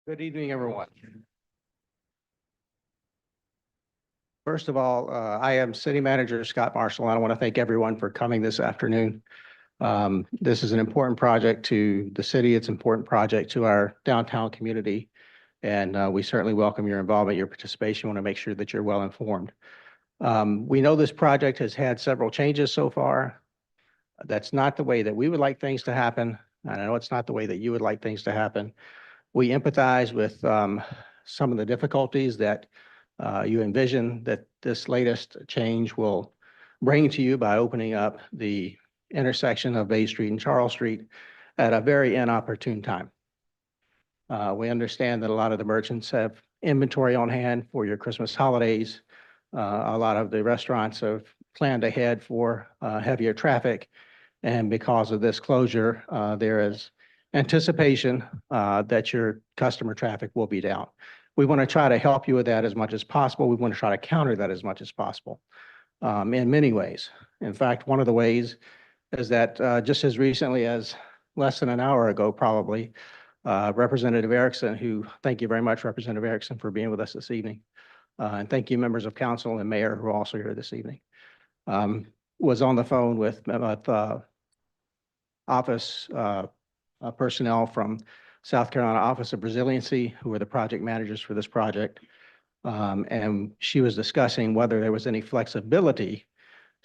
Good evening, everyone. First of all, I am City Manager Scott Marshall, and I want to thank everyone for coming this afternoon. This is an important project to the city. It's an important project to our downtown community, and we certainly welcome your involvement, your participation. We want to make sure that you're well informed. We know this project has had several changes so far. That's not the way that we would like things to happen. And I know it's not the way that you would like things to happen. We empathize with some of the difficulties that you envision that this latest change will bring to you by opening up the intersection of Bay Street and Charles Street at a very inopportune time. We understand that a lot of the merchants have inventory on hand for your Christmas holidays. A lot of the restaurants have planned ahead for heavier traffic. And because of this closure, there is anticipation that your customer traffic will be down. We want to try to help you with that as much as possible. We want to try to counter that as much as possible in many ways. In fact, one of the ways is that just as recently as less than an hour ago, probably, Representative Erickson, who, thank you very much, Representative Erickson, for being with us this evening. And thank you, members of council and mayor who are also here this evening, was on the phone with office personnel from South Carolina Office of Resiliency, who are the project managers for this project. And she was discussing whether there was any flexibility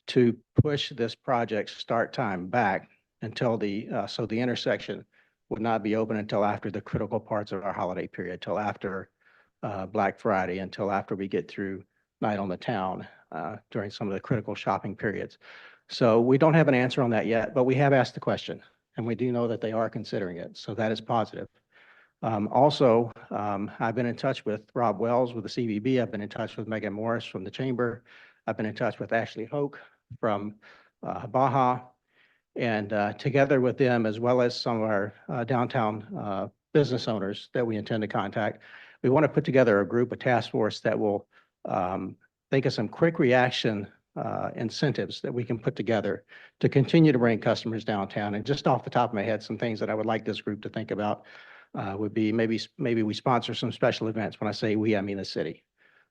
to push this project's start time back until so the intersection would not be open until after the critical parts of our holiday period, till after Black Friday, until after we get through Night on the Town during some of the critical shopping periods. So we don't have an answer on that yet, but we have asked the question, and we do know that they are considering it. So that is positive. Also, I've been in touch with Rob Wells with the CVB. I've been in touch with Megan Morris from the Chamber. I've been in touch with Ashley Hoke from Baja. And together with them, as well as some of our downtown business owners that we intend to contact, we want to put together a group, a task force that will think of some quick reaction incentives that we can put together to continue to bring customers downtown. And just off the top of my head, some things that I would like this group to think about would be maybe we sponsor some special events. When I say we, I mean the city.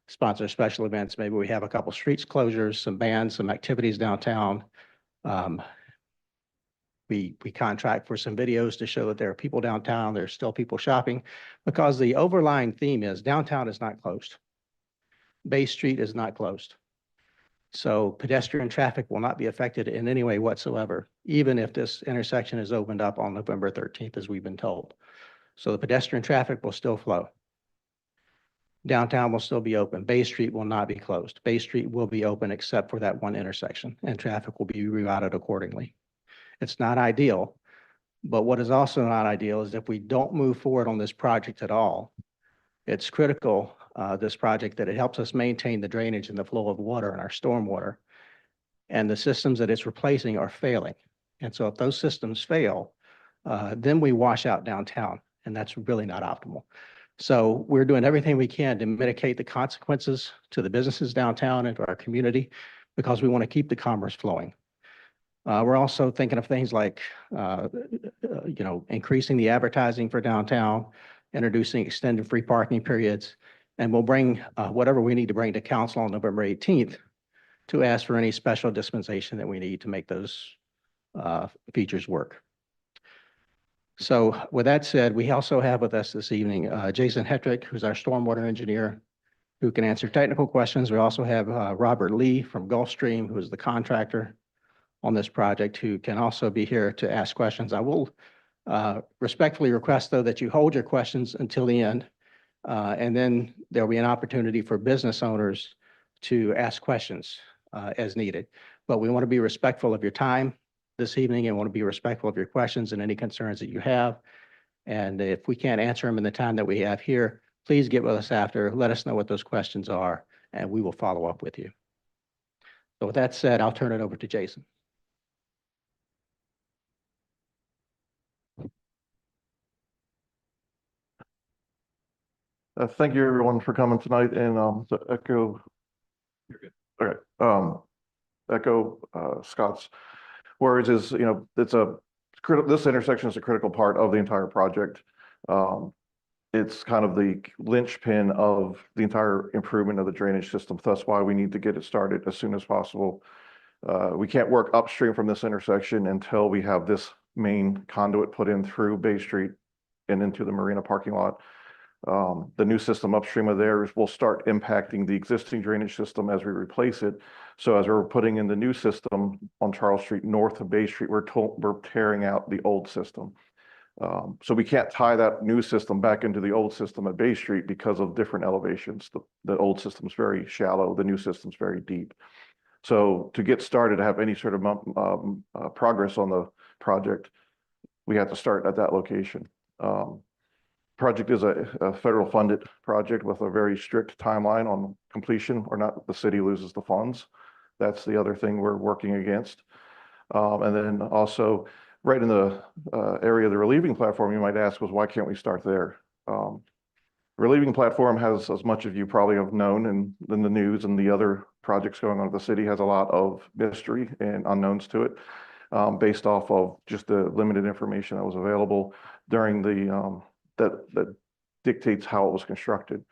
Sponsor special events. Maybe we have a couple streets closures, some bands, some activities downtown. We contract for some videos to show that there are people downtown. There's still people shopping, because the overlying theme is downtown is not closed. Bay Street is not closed. So pedestrian traffic will not be affected in any way whatsoever, even if this intersection is opened up on November 13th, as we've been told. So the pedestrian traffic will still flow. Downtown will still be open. Bay Street will not be closed. Bay Street will be open except for that one intersection, and traffic will be rerouted accordingly. It's not ideal, but what is also not ideal is if we don't move forward on this project at all. It's critical, this project, that it helps us maintain the drainage and the flow of water and our stormwater. And the systems that it's replacing are failing. And so if those systems fail, then we wash out downtown, and that's really not optimal. So we're doing everything we can to mitigate the consequences to the businesses downtown and to our community, because we want to keep the commerce flowing. We're also thinking of things like, increasing the advertising for downtown, introducing extended free parking periods, and we'll bring whatever we need to bring to council on November 18th to ask for any special dispensation that we need to make those features work. So with that said, we also have with us this evening Jason Hetrick, who's our stormwater engineer, who can answer technical questions. We also have Robert Lee from Gulfstream, who is the contractor on this project, who can also be here to ask questions. I will respectfully request, though, that you hold your questions until the end, and then there'll be an opportunity for business owners to ask questions as needed. But we want to be respectful of your time this evening and want to be respectful of your questions and any concerns that you have. And if we can't answer them in the time that we have here, please get with us after. Let us know what those questions are, and we will follow up with you. So with that said, I'll turn it over to Jason. Thank you, everyone, for coming tonight. And to echo, you're good. Okay. Echo Scott's words is, it's this intersection is a critical part of the entire project. it's kind of the linchpin of the entire improvement of the drainage system. That's why we need to get it started as soon as possible. We can't work upstream from this intersection until we have this main conduit put in through Bay Street and into the marina parking lot. The new system upstream of theirs will start impacting the existing drainage system as we replace it. So as we're putting in the new system on Charles Street north of Bay Street, we're tearing out the old system. So we can't tie that new system back into the old system at Bay Street because of different elevations. The old system's very shallow, the new system's very deep. So to get started, to have any sort of progress on the project, we have to start at that location. Project is a federal funded project with a very strict timeline on completion, or not, the city loses the funds. That's the other thing we're working against. And then also right in the area of the relieving platform, you might ask, was why can't we start there? Relieving platform has, as much as you probably have known in the news and the other projects going on in the city, has a lot of mystery and unknowns to it, based off of just the limited information that was available during the that dictates how it was constructed.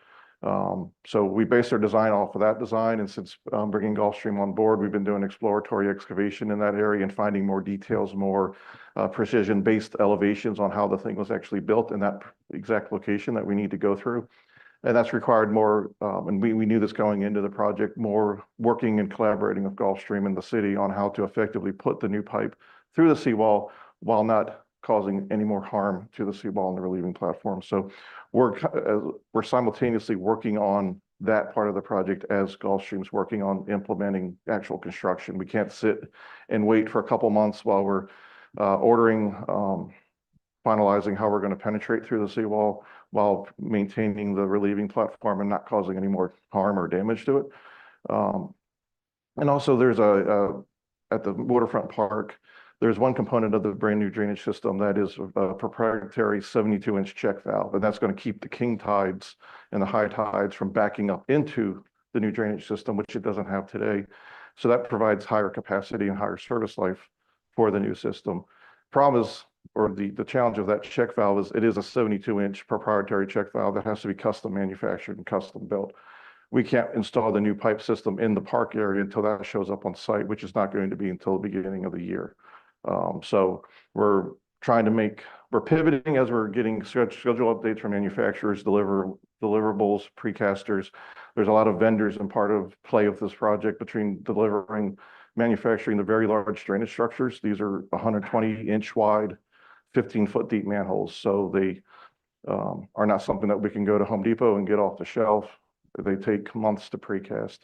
So we based our design off of that design, and since bringing Gulfstream on board, we've been doing exploratory excavation in that area and finding more details, more precision-based elevations on how the thing was actually built in that exact location that we need to go through. And that's required more, and we knew this going into the project, more working and collaborating with Gulfstream and the city on how to effectively put the new pipe through the seawall while not causing any more harm to the seawall and the relieving platform. So we're simultaneously working on that part of the project as Gulfstream's working on implementing actual construction. We can't sit and wait for a couple months while we're ordering, finalizing how we're going to penetrate through the seawall while maintaining the relieving platform and not causing any more harm or damage to it. And also there's at the waterfront park, there's one component of the brand new drainage system that is a proprietary 72-inch check valve, and that's going to keep the king tides and the high tides from backing up into the new drainage system, which it doesn't have today. So that provides higher capacity and higher service life for the new system. Problem is, or the challenge of that check valve is it is a 72-inch proprietary check valve that has to be custom manufactured and custom built. We can't install the new pipe system in the park area until that shows up on site, which is not going to be until the beginning of the year. So we're pivoting as we're getting schedule updates from manufacturers, deliverables, precasters. There's a lot of vendors and part of play of this project between manufacturing the very large drainage structures. These are 120-inch wide, 15-foot deep manholes. So they are not something that we can go to Home Depot and get off the shelf. They take months to precast.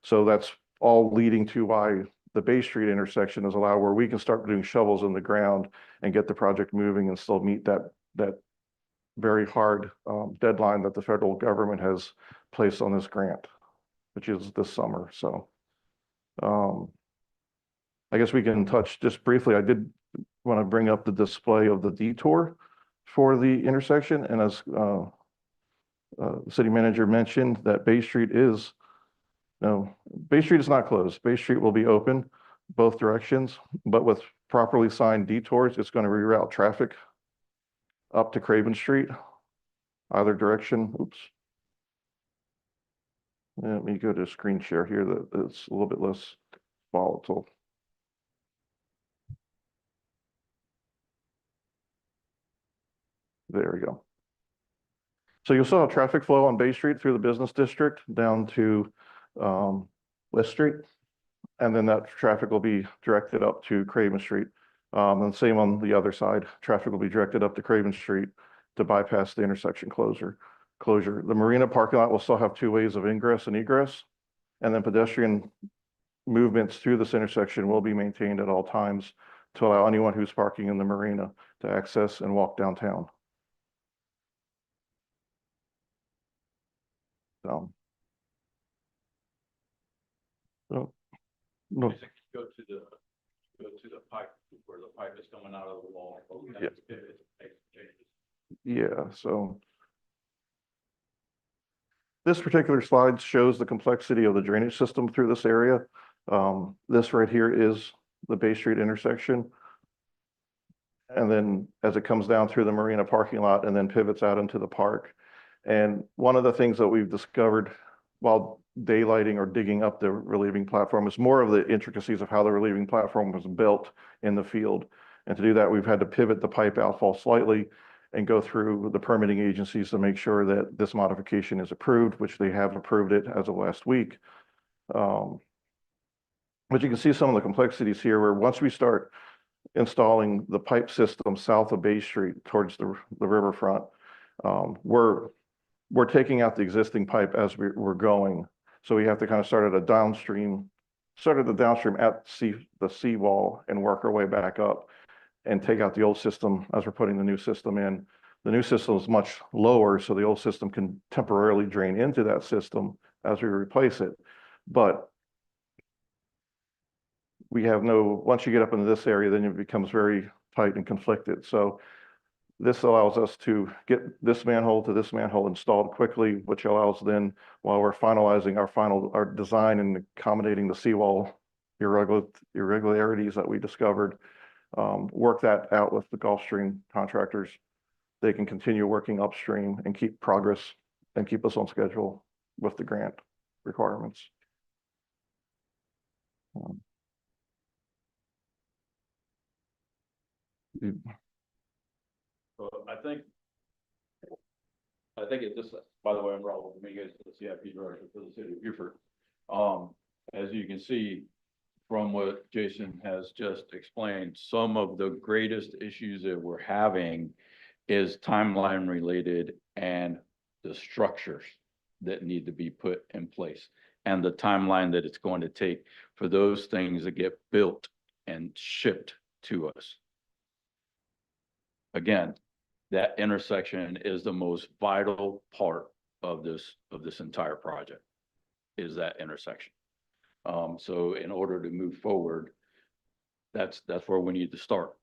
So that's all leading to why the Bay Street intersection is allowed, where we can start doing shovels in the ground and get the project moving and still meet that very hard deadline that the federal government has placed on this grant, which is this summer. So I guess we can touch just briefly. I did want to bring up the display of the detour for the intersection, and as the city manager mentioned, that Bay Street is not closed. Bay Street will be open both directions, but with properly signed detours, it's going to reroute traffic up to Craven Street, either direction. Oops. Let me go to screen share here that it's a little bit less volatile. There we go. So you'll still have traffic flow on Bay Street through the business district down to West Street, and then that traffic will be directed up to Craven Street. And same on the other side, traffic will be directed up to Craven Street to bypass the intersection closure. The marina parking lot will still have two ways of ingress and egress, and then pedestrian movements through this intersection will be maintained at all times to allow anyone who's parking in the marina to access and walk downtown. So no. Go to the pipe where the pipe is coming out of the wall. But we have to pivot to make changes. Yeah, so this particular slide shows the complexity of the drainage system through this area. This right here is the Bay Street intersection. And then as it comes down through the marina parking lot and then pivots out into the park, And one of the things that we've discovered while daylighting or digging up the relieving platform is more of the intricacies of how the relieving platform was built in the field. And to do that, we've had to pivot the pipe outfall slightly and go through the permitting agencies to make sure that this modification is approved, which they have approved it as of last week. But you can see some of the complexities here where once we start installing the pipe system south of Bay Street towards the riverfront, we're taking out the existing pipe as we're going. So we have to kind of start at the downstream at the seawall and work our way back up and take out the old system as we're putting the new system in. The new system is much lower, so the old system can temporarily drain into that system as we replace it. But once you get up into this area, then it becomes very tight and conflicted. So this allows us to get this manhole to this manhole installed quickly, which allows then, while we're finalizing our design and accommodating the seawall irregularities that we discovered, work that out with the Gulfstream contractors. They can continue working upstream and keep progress and keep us on schedule with the grant requirements. So I think it just, by the way, I'm Raul Dominguez, the CIP director for the city of Beaufort. As you can see from what Jason has just explained, some of the greatest issues that we're having is timeline related and the structures that need to be put in place and the timeline that it's going to take for those things to get built and shipped to us. Again, that intersection is the most vital part of this entire project, is that intersection. So in order to move forward, that's where we need to start.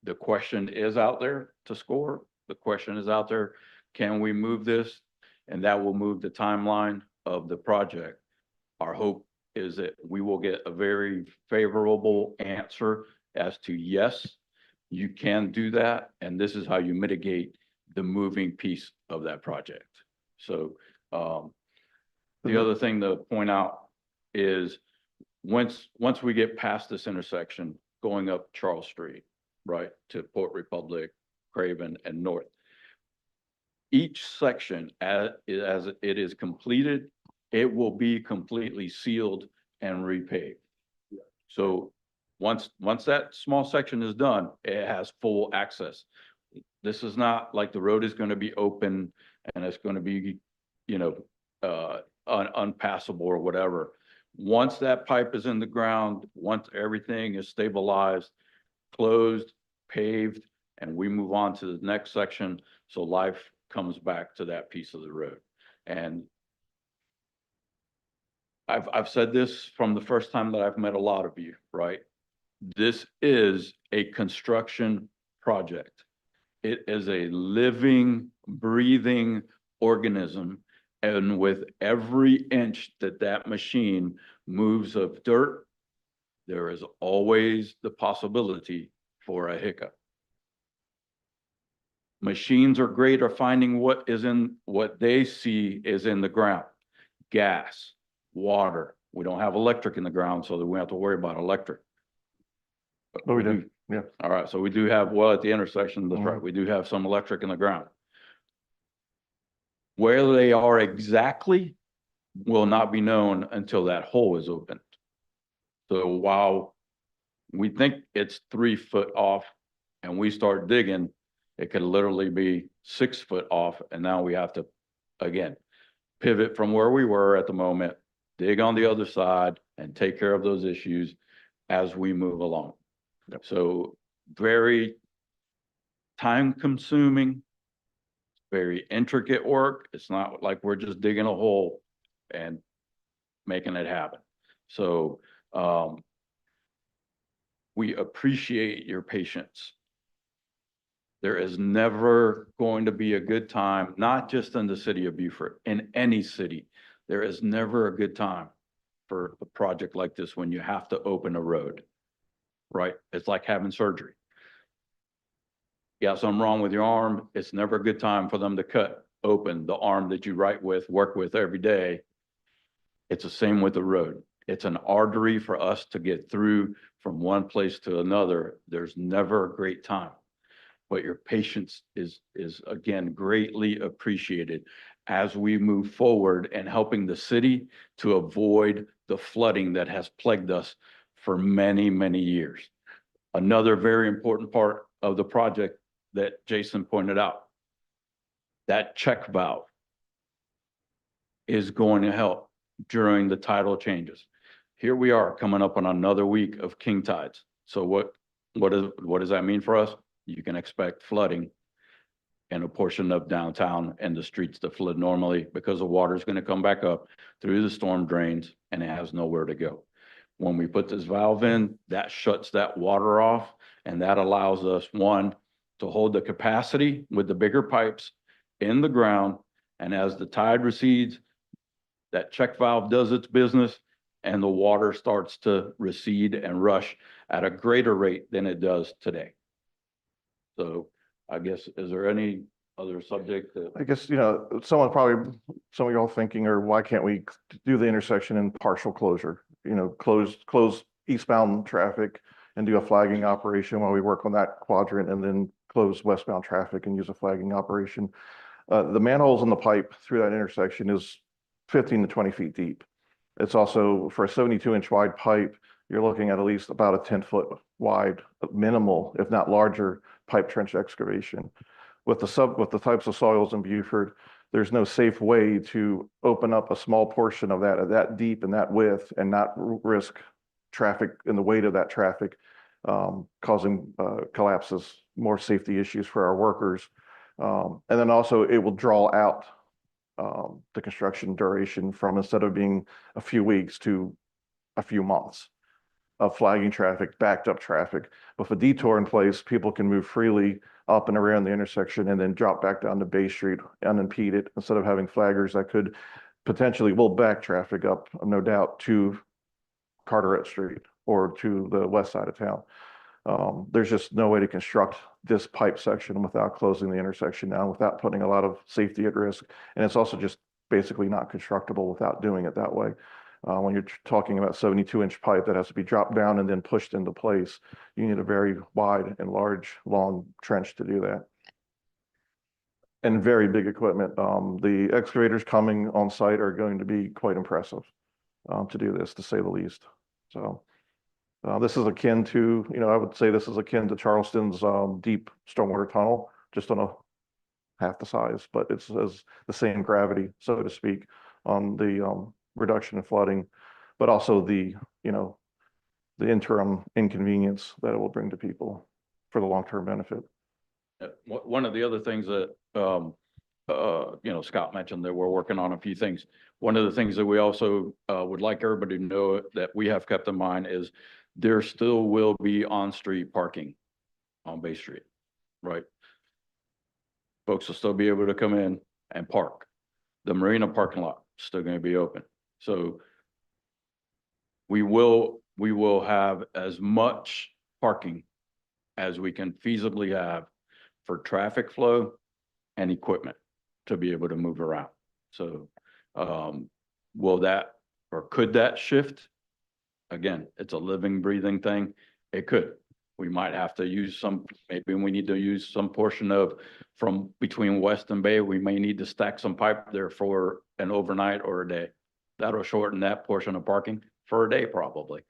The question is out there to score. The question is out there, can we move this? And that will move the timeline of the project. Our hope is that we will get a very favorable answer as to yes, you can do that, and this is how you mitigate the moving piece of that project. So the other thing to point out is once we get past this intersection, going up Charles Street, right, to Port Republic, Craven, and North, each section as it is completed, it will be completely sealed and repaved. So once that small section is done, it has full access. This is not like the road is going to be open and it's going to be, unpassable or whatever. Once that pipe is in the ground, once everything is stabilized, closed, paved, and we move on to the next section, so life comes back to that piece of the road. And I've said this from the first time that I've met a lot of you, right? This is a construction project. It is a living, breathing organism. And with every inch that machine moves of dirt, there is always the possibility for a hiccup. Machines are great at finding what they see is in the ground. Gas, water. We don't have electric in the ground, so that we have to worry about electric. Oh, we do. Yeah. All right. So we do have, well, at the intersection, that's right. We do have some electric in the ground. Where they are exactly will not be known until that hole is opened. So while we think it's 3 foot off and we start digging, it could literally be 6 foot off. And now we have to, again, pivot from where we were at the moment, dig on the other side and take care of those issues as we move along. Yep. So very time consuming, very intricate work. It's not like we're just digging a hole and making it happen. So we appreciate your patience. There is never going to be a good time, not just in the city of Beaufort, in any city. There is never a good time for a project like this when you have to open a road, right? It's like having surgery. You got something wrong with your arm, it's never a good time for them to cut open, the arm that you work with every day, it's the same with the road. It's an artery for us to get through from one place to another. There's never a great time, but your patience is again greatly appreciated as we move forward and helping the city to avoid the flooding that has plagued us for many, many years. Another very important part of the project that Jason pointed out, that check valve is going to help during the tidal changes. Here we are coming up on another week of king tides. So what does that mean for us? You can expect flooding in a portion of downtown and the streets that flood normally because the water is going to come back up through the storm drains and it has nowhere to go. When we put this valve in, that shuts that water off, and that allows us, one, to hold the capacity with the bigger pipes in the ground. And as the tide recedes, that check valve does its business and the water starts to recede and rush at a greater rate than it does today. So I guess, is there any other subject that? I guess, some of y'all thinking, or why can't we do the intersection in partial closure? Close eastbound traffic and do a flagging operation while we work on that quadrant, and then close westbound traffic and use a flagging operation. The manholes in the pipe through that intersection is 15 to 20 feet deep. It's also, for a 72-inch wide pipe, you're looking at least about a 10-foot wide, minimal, if not larger, pipe trench excavation. With the types of soils in Beaufort, there's no safe way to open up a small portion of that at that deep and that width and not risk traffic and the weight of that traffic causing collapses, more safety issues for our workers. And then also it will draw out the construction duration from, instead of being a few weeks, to a few months of flagging traffic, backed up traffic. With a detour in place, people can move freely up and around the intersection and then drop back down to Bay Street unimpeded, instead of having flaggers that could potentially will back traffic up, no doubt, to Carteret Street or to the west side of town. There's just no way to construct this pipe section without closing the intersection down, without putting a lot of safety at risk. And it's also just basically not constructible without doing it that way. When you're talking about 72-inch pipe that has to be dropped down and then pushed into place, you need a very wide and large, long trench to do that. And very big equipment. The excavators coming on site are going to be quite impressive to do this, to say the least. So this is akin to, I would say this is akin to Charleston's deep stormwater tunnel, just on a half the size, but it's as the same gravity, so to speak, on the reduction in flooding, but also the interim inconvenience that it will bring to people for the long-term benefit. One of the other things that, Scott mentioned, that we're working on a few things. One of the things that we also would like everybody to know that we have kept in mind is there still will be on-street parking on Bay Street, right? Folks will still be able to come in and park. The marina parking lot is still going to be open. So we will have as much parking as we can feasibly have for traffic flow and equipment to be able to move around. So will that, or could that shift? Again, it's a living, breathing thing. It could. We might have to use maybe we need to use some portion of from between West and Bay. We may need to stack some pipe there for an overnight or a day. That'll shorten that portion of parking for a day, probably.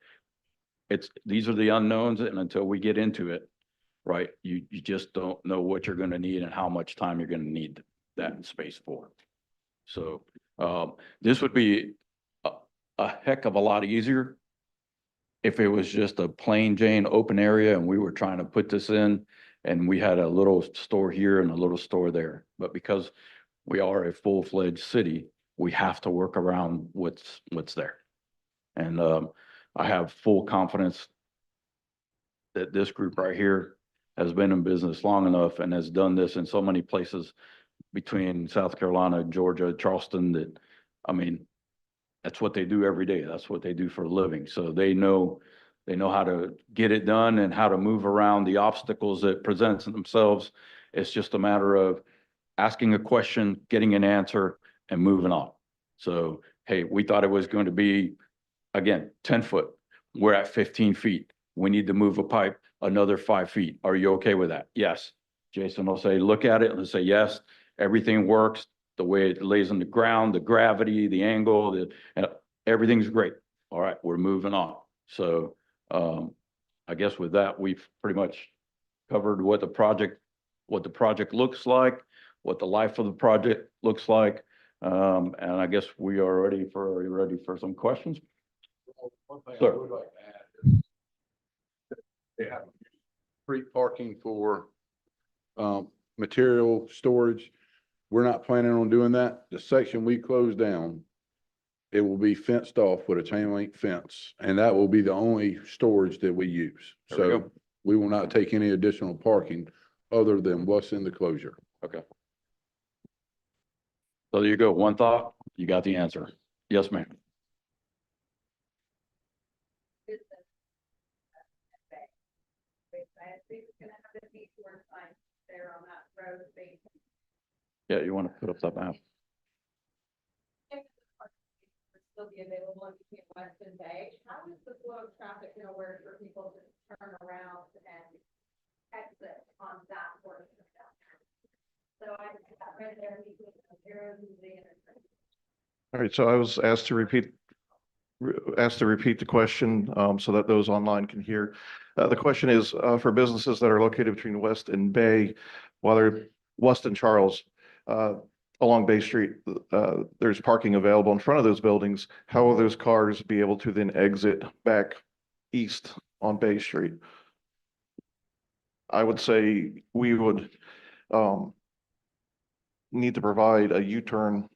These are the unknowns, and until we get into it, right, you just don't know what you're going to need and how much time you're going to need that space for. So this would be a heck of a lot easier if it was just a plain Jane open area and we were trying to put this in and we had a little store here and a little store there. But because we are a full-fledged city, we have to work around what's there. And I have full confidence that this group right here has been in business long enough and has done this in so many places between South Carolina, Georgia, Charleston, that, I mean, that's what they do every day. That's what they do for a living. So they know how to get it done and how to move around the obstacles that present themselves. It's just a matter of asking a question, getting an answer, and moving on. So, hey, we thought it was going to be, again, 10 foot. We're at 15 feet. We need to move a pipe another 5 feet. Are you okay with that? Yes. Jason will say, look at it and say, yes, everything works the way it lays on the ground, the gravity, the angle, everything's great. All right, we're moving on. So I guess with that, we've pretty much covered what the project looks like, what the life of the project looks like. And I guess we are ready for some questions. One thing I Sir. would like to add is they have street parking for material storage. We're not planning on doing that. The section we closed down, it will be fenced off with a chain link fence, and that will be the only storage that we use. There we So go. we will not take any additional parking other than what's in the closure. Okay. So there you go. One thought, you got the answer. Yes, ma'am. Yeah, you want to put up that map? Still be available between West and Bay. How is the flow of traffic going to work for people to turn around and exit on that portion of downtown? So I see that right there between the zero and the intersection. All right, so I was asked to repeat the question so that those online can hear. The question is for businesses that are located between West and Bay, while they're West and Charles, along Bay Street, there's parking available in front of those buildings. How will those cars be able to then exit back east on Bay Street? I would say we would need to provide a U-turn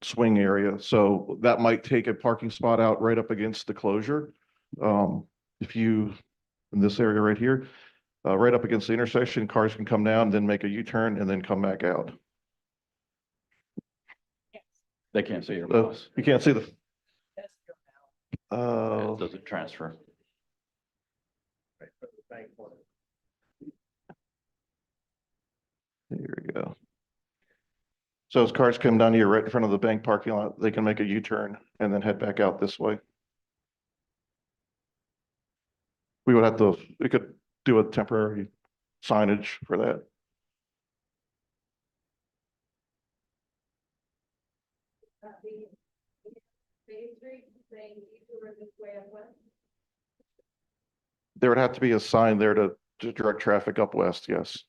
swing area. So that might take a parking spot out right up against the closure. If you, in this area right here, right up against the intersection, cars can come down, then make a U-turn and then come back out. They can't see your mouse. You can't see the, It doesn't transfer. here we go. So as cars come down here right in front of the bank parking lot, they can make a U-turn and then head back out this way. We could do a temporary signage for that. Bay Street saying detour this way of West. There would have to be a sign there to direct traffic up west, yes,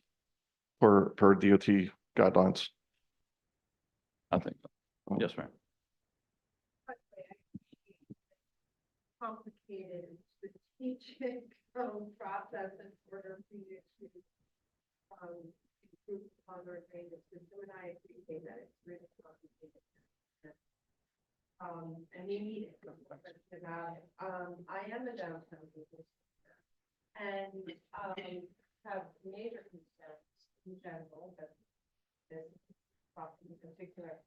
per DOT guidelines. I think. Yes, ma'am. Complicated strategic process in order for you to improve upon our drainage system, and I appreciate that it's really complicated. And you need it. I am a downtown business and have major concerns in general, but this property in particular.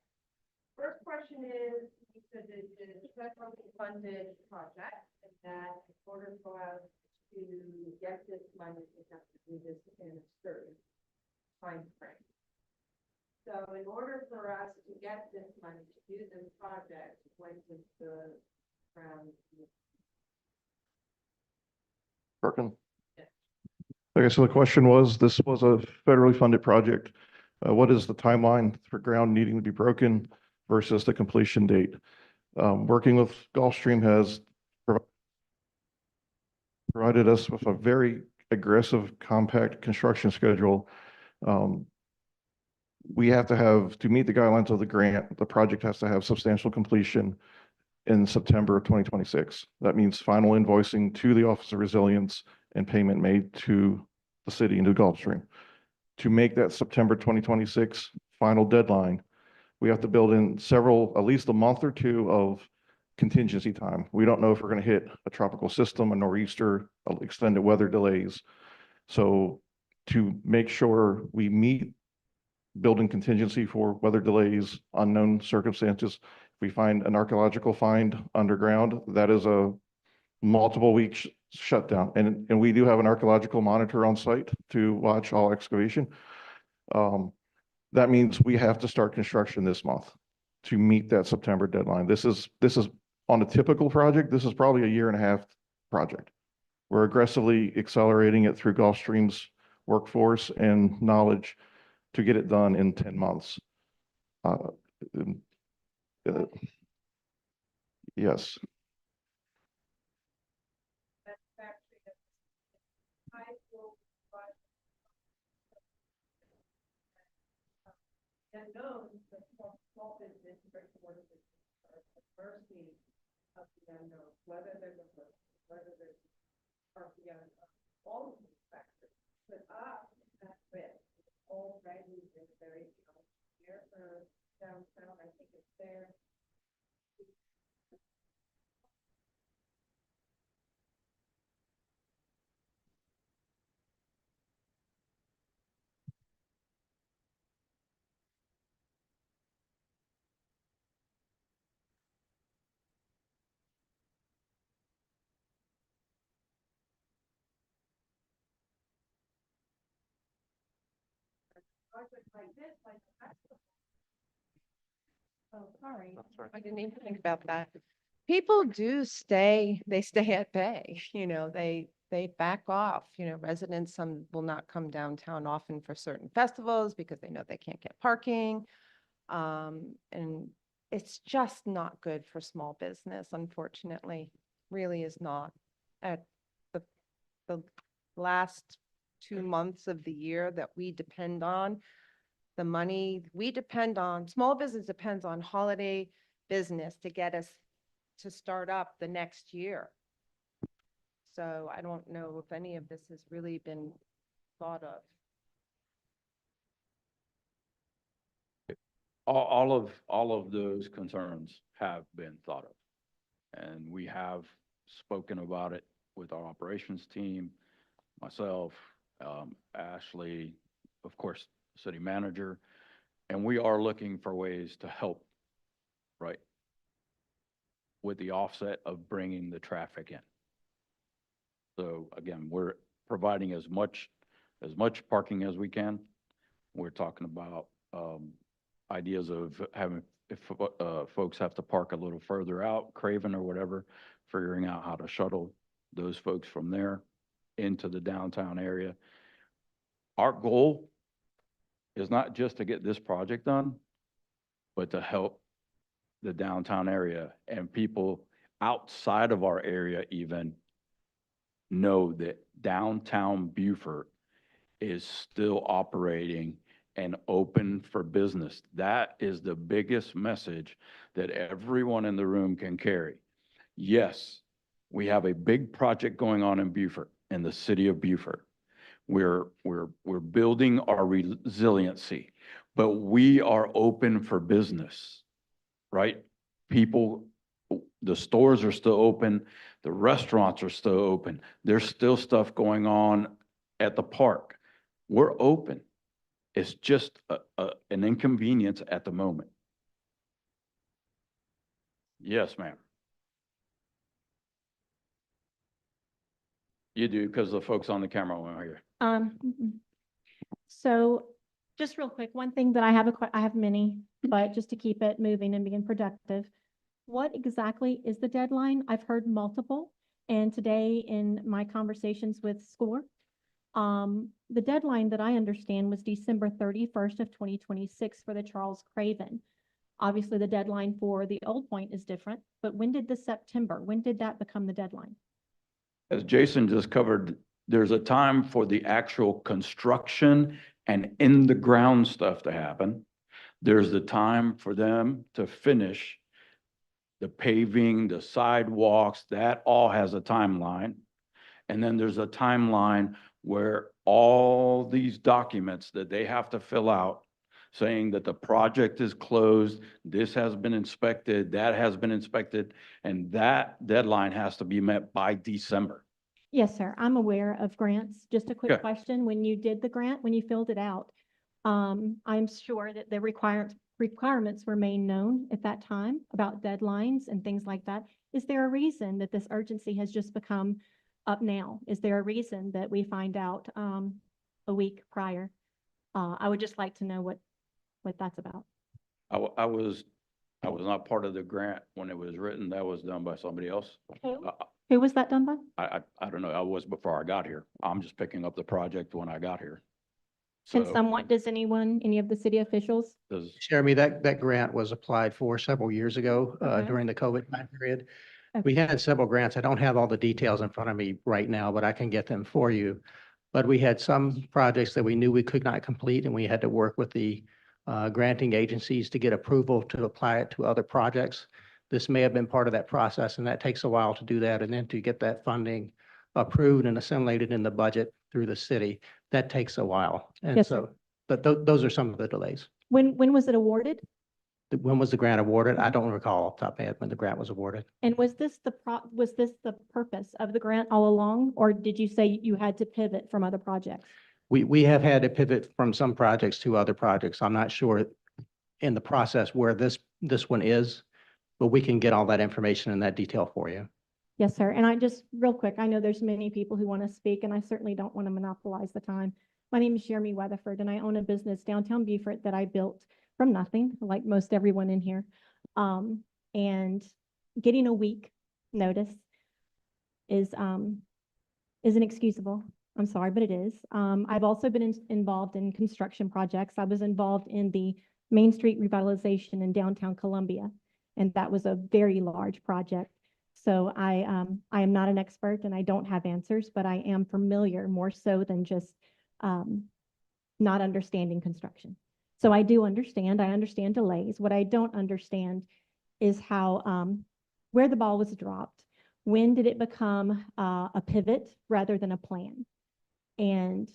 First question is, you said that it's a federally funded project and that in order for us to get this money, we have to do this in a certain time frame. So in order for us to get this money to do this project, when does the ground? Perkin? Okay, so the question was, this was a federally funded project. What is the timeline for ground needing to be broken versus the completion date? Working with Gulfstream has provided us with a very aggressive, compact construction schedule. We have to meet the guidelines of the grant, the project has to have substantial completion in September of 2026. That means final invoicing to the Office of Resilience and payment made to the city and to Gulfstream. To make that September 2026 final deadline, we have to build in at least a month or two of contingency time. We don't know if we're going to hit a tropical system, a nor'easter, extended weather delays. So to make sure we meet building contingency for weather delays, unknown circumstances, if we find an archaeological find underground, that is a multiple week shutdown. And we do have an archaeological monitor on site to watch all excavation. That means we have to start construction this month to meet that September deadline. This is on a typical project, this is probably a 1.5 year project. We're aggressively accelerating it through Gulfstream's workforce and knowledge to get it done in 10 months. Um, uh, Yes, That's factory that I will provide unknown, but small business, brick and mortar business, are at the mercy of the unknown, whether there's a person, whether there's the unknown, all of these factors. But us, that risk is already in a very here for downtown, I think it's there. Project like this, like the festival. Oh, sorry. I didn't even think about that. People do stay, they stay at bay, they back off, residents, some will not come downtown often for certain festivals because they know they can't get parking. And it's just not good for small business, unfortunately, really is not. At the last 2 months of the year that we depend on, the money we depend on, small business depends on holiday business to get us to start up the next year. So I don't know if any of this has really been thought of. All of those concerns have been thought of. And we have spoken about it with our operations team, myself, Ashley, of course, city manager, and we are looking for ways to help, right, with the offset of bringing the traffic in. So again, we're providing as much parking as we can. We're talking about ideas of having, if folks have to park a little further out, Craven or whatever, figuring out how to shuttle those folks from there into the downtown area. Our goal is not just to get this project done, but to help the downtown area and people outside of our area even know that downtown Beaufort is still operating and open for business. That is the biggest message that everyone in the room can carry. Yes, we have a big project going on in Beaufort, in the city of Beaufort. We're building our resiliency, but we are open for business, right? People, the stores are still open, the restaurants are still open. There's still stuff going on at the park. We're open. It's just an inconvenience at the moment. Yes, ma'am. You do, because the folks on the camera won't hear. So just real quick, one thing that I have many, but just to keep it moving and being productive. What exactly is the deadline? I've heard multiple, and today in my conversations with SCORE, the deadline that I understand was December 31st of 2026 for the Charles-Craven. Obviously, the deadline for the Old Point is different, but when did that become the deadline? As Jason just covered, there's a time for the actual construction and in the ground stuff to happen. There's the time for them to finish the paving, the sidewalks, that all has a timeline. And then there's a timeline where all these documents that they have to fill out saying that the project is closed, this has been inspected, that has been inspected, and that deadline has to be met by December. Yes, sir. I'm aware of grants. Just a quick Okay. question. When you did the grant, when you filled it out, I'm sure that the requirements were made known at that time about deadlines and things like that. Is there a reason that this urgency has just become up now? Is there a reason that we find out a week prior? I would just like to know what that's about. I was not part of the grant when it was written. That was done by somebody else. Who was that done by? I don't know. I was before I got here. I'm just picking up the project when I got here. And So somewhat, does any of the city officials? does, Jeremy, that grant was applied for several years ago Okay. during the COVID time period. Okay. We had several grants. I don't have all the details in front of me right now, but I can get them for you. But we had some projects that we knew we could not complete, and we had to work with the granting agencies to get approval to apply it to other projects. This may have been part of that process, and that takes a while to do that. And then to get that funding approved and assimilated in the budget through the city, that takes a while. And Yes, sir. so, but those are some of the delays. When was it awarded? When was the grant awarded? I don't recall off the top of my head when the grant was awarded. And was this the purpose of the grant all along? Or did you say you had to pivot from other projects? We have had to pivot from some projects to other projects. I'm not sure in the process where this one is, but we can get all that information and that detail for you. Yes, sir. And I just, real quick, I know there's many people who want to speak, and I certainly don't want to monopolize the time. My name is Jeremy Weatherford, and I own a business downtown Beaufort that I built from nothing, like most everyone in here. And getting a week notice is inexcusable. I'm sorry, but it is. I've also been involved in construction projects. I was involved in the Main Street revitalization in downtown Columbia, and that was a very large project. So I am not an expert and I don't have answers, but I am familiar more so than just not understanding construction. So I do understand. I understand delays. What I don't understand is how where the ball was dropped. When did it become a pivot rather than a plan? And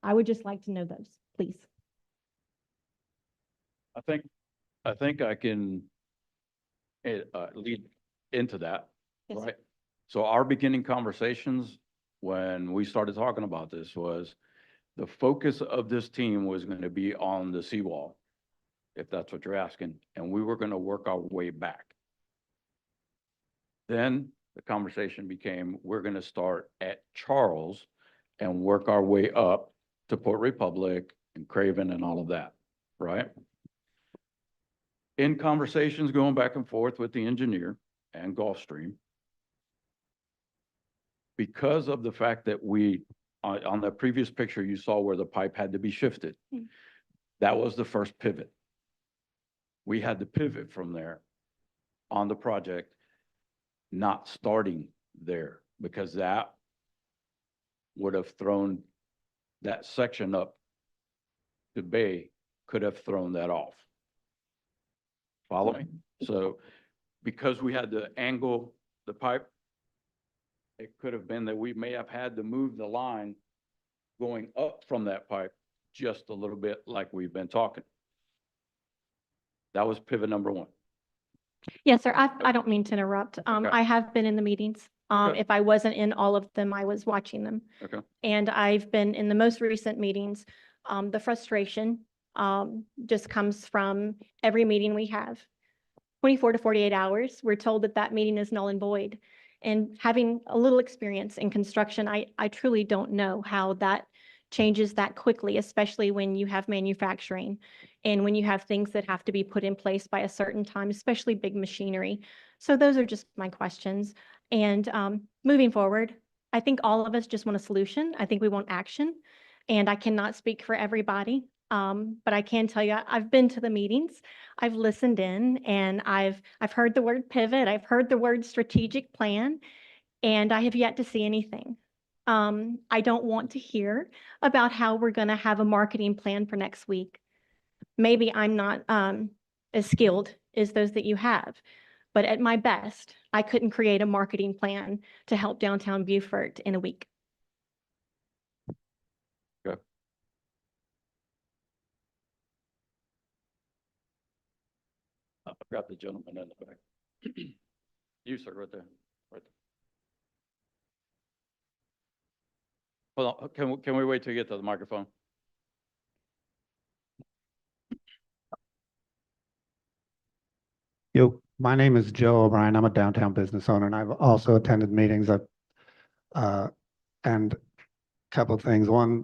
I would just like to know those, please. I think I can lead into that, Yes, sir. right? So our beginning conversations when we started talking about this was the focus of this team was going to be on the seawall, if that's what you're asking, and we were going to work our way back. Then the conversation became, we're going to start at Charles and work our way up to Port Republic and Craven and all of that, right? In conversations going back and forth with the engineer and Gulfstream, because of the fact that on the previous picture, you saw where the pipe had to be shifted. Mm. That was the first pivot. We had to pivot from there on the project, not starting there, because that would have thrown that section up. The bay could have thrown that off. Follow me? So because we had to angle the pipe, it could have been that we may have had to move the line going up from that pipe just a little bit like we've been talking. That was pivot number one. Yes, sir. I don't mean to interrupt. Okay. I have been in the meetings. Okay. If I wasn't in all of them, I was watching them. Okay. And I've been in the most recent meetings. The frustration just comes from every meeting we have. 24 to 48 hours, we're told that that meeting is null and void. And having a little experience in construction, I truly don't know how that changes that quickly, especially when you have manufacturing and when you have things that have to be put in place by a certain time, especially big machinery. So those are just my questions. And moving forward, I think all of us just want a solution. I think we want action. And I cannot speak for everybody, but I can tell you, I've been to the meetings, I've listened in, and I've heard the word pivot, I've heard the word strategic plan, and I have yet to see anything. I don't want to hear about how we're going to have a marketing plan for next week. Maybe I'm not as skilled as those that you have, but at my best, I couldn't create a marketing plan to help downtown Beaufort in a week. I've got the gentleman in the back. You, sir, right there. Right there. Hold on, can we wait till you get to the microphone? Yo, my name is Joe O'Brien. I'm a downtown business owner, and I've also attended meetings and a couple of things. One,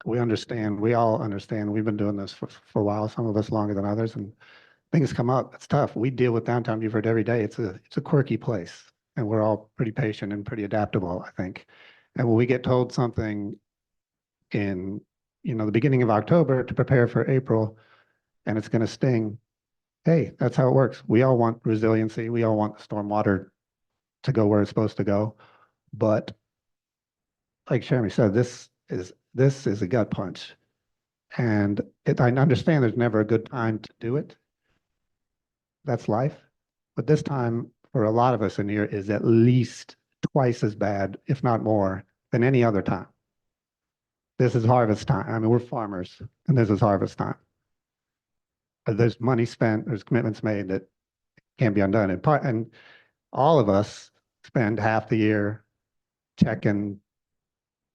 we understand, we all understand. We've been doing this for a while, some of us longer than others, and things come up. It's tough. We deal with downtown Beaufort every day. It's a quirky place, and we're all pretty patient and pretty adaptable, I think. And when we get told something in, the beginning of October to prepare for April, and it's going to sting, hey, that's how it works. We all want resiliency. We all want the stormwater to go where it's supposed to go. But like Jeremy said, this is a gut punch. And I understand there's never a good time to do it. That's life. But this time, for a lot of us in here, is at least twice as bad, if not more, than any other time. This is harvest time. I mean, we're farmers, and this is harvest time. There's money spent, there's commitments made that can't be undone. And all of us spend half the year checking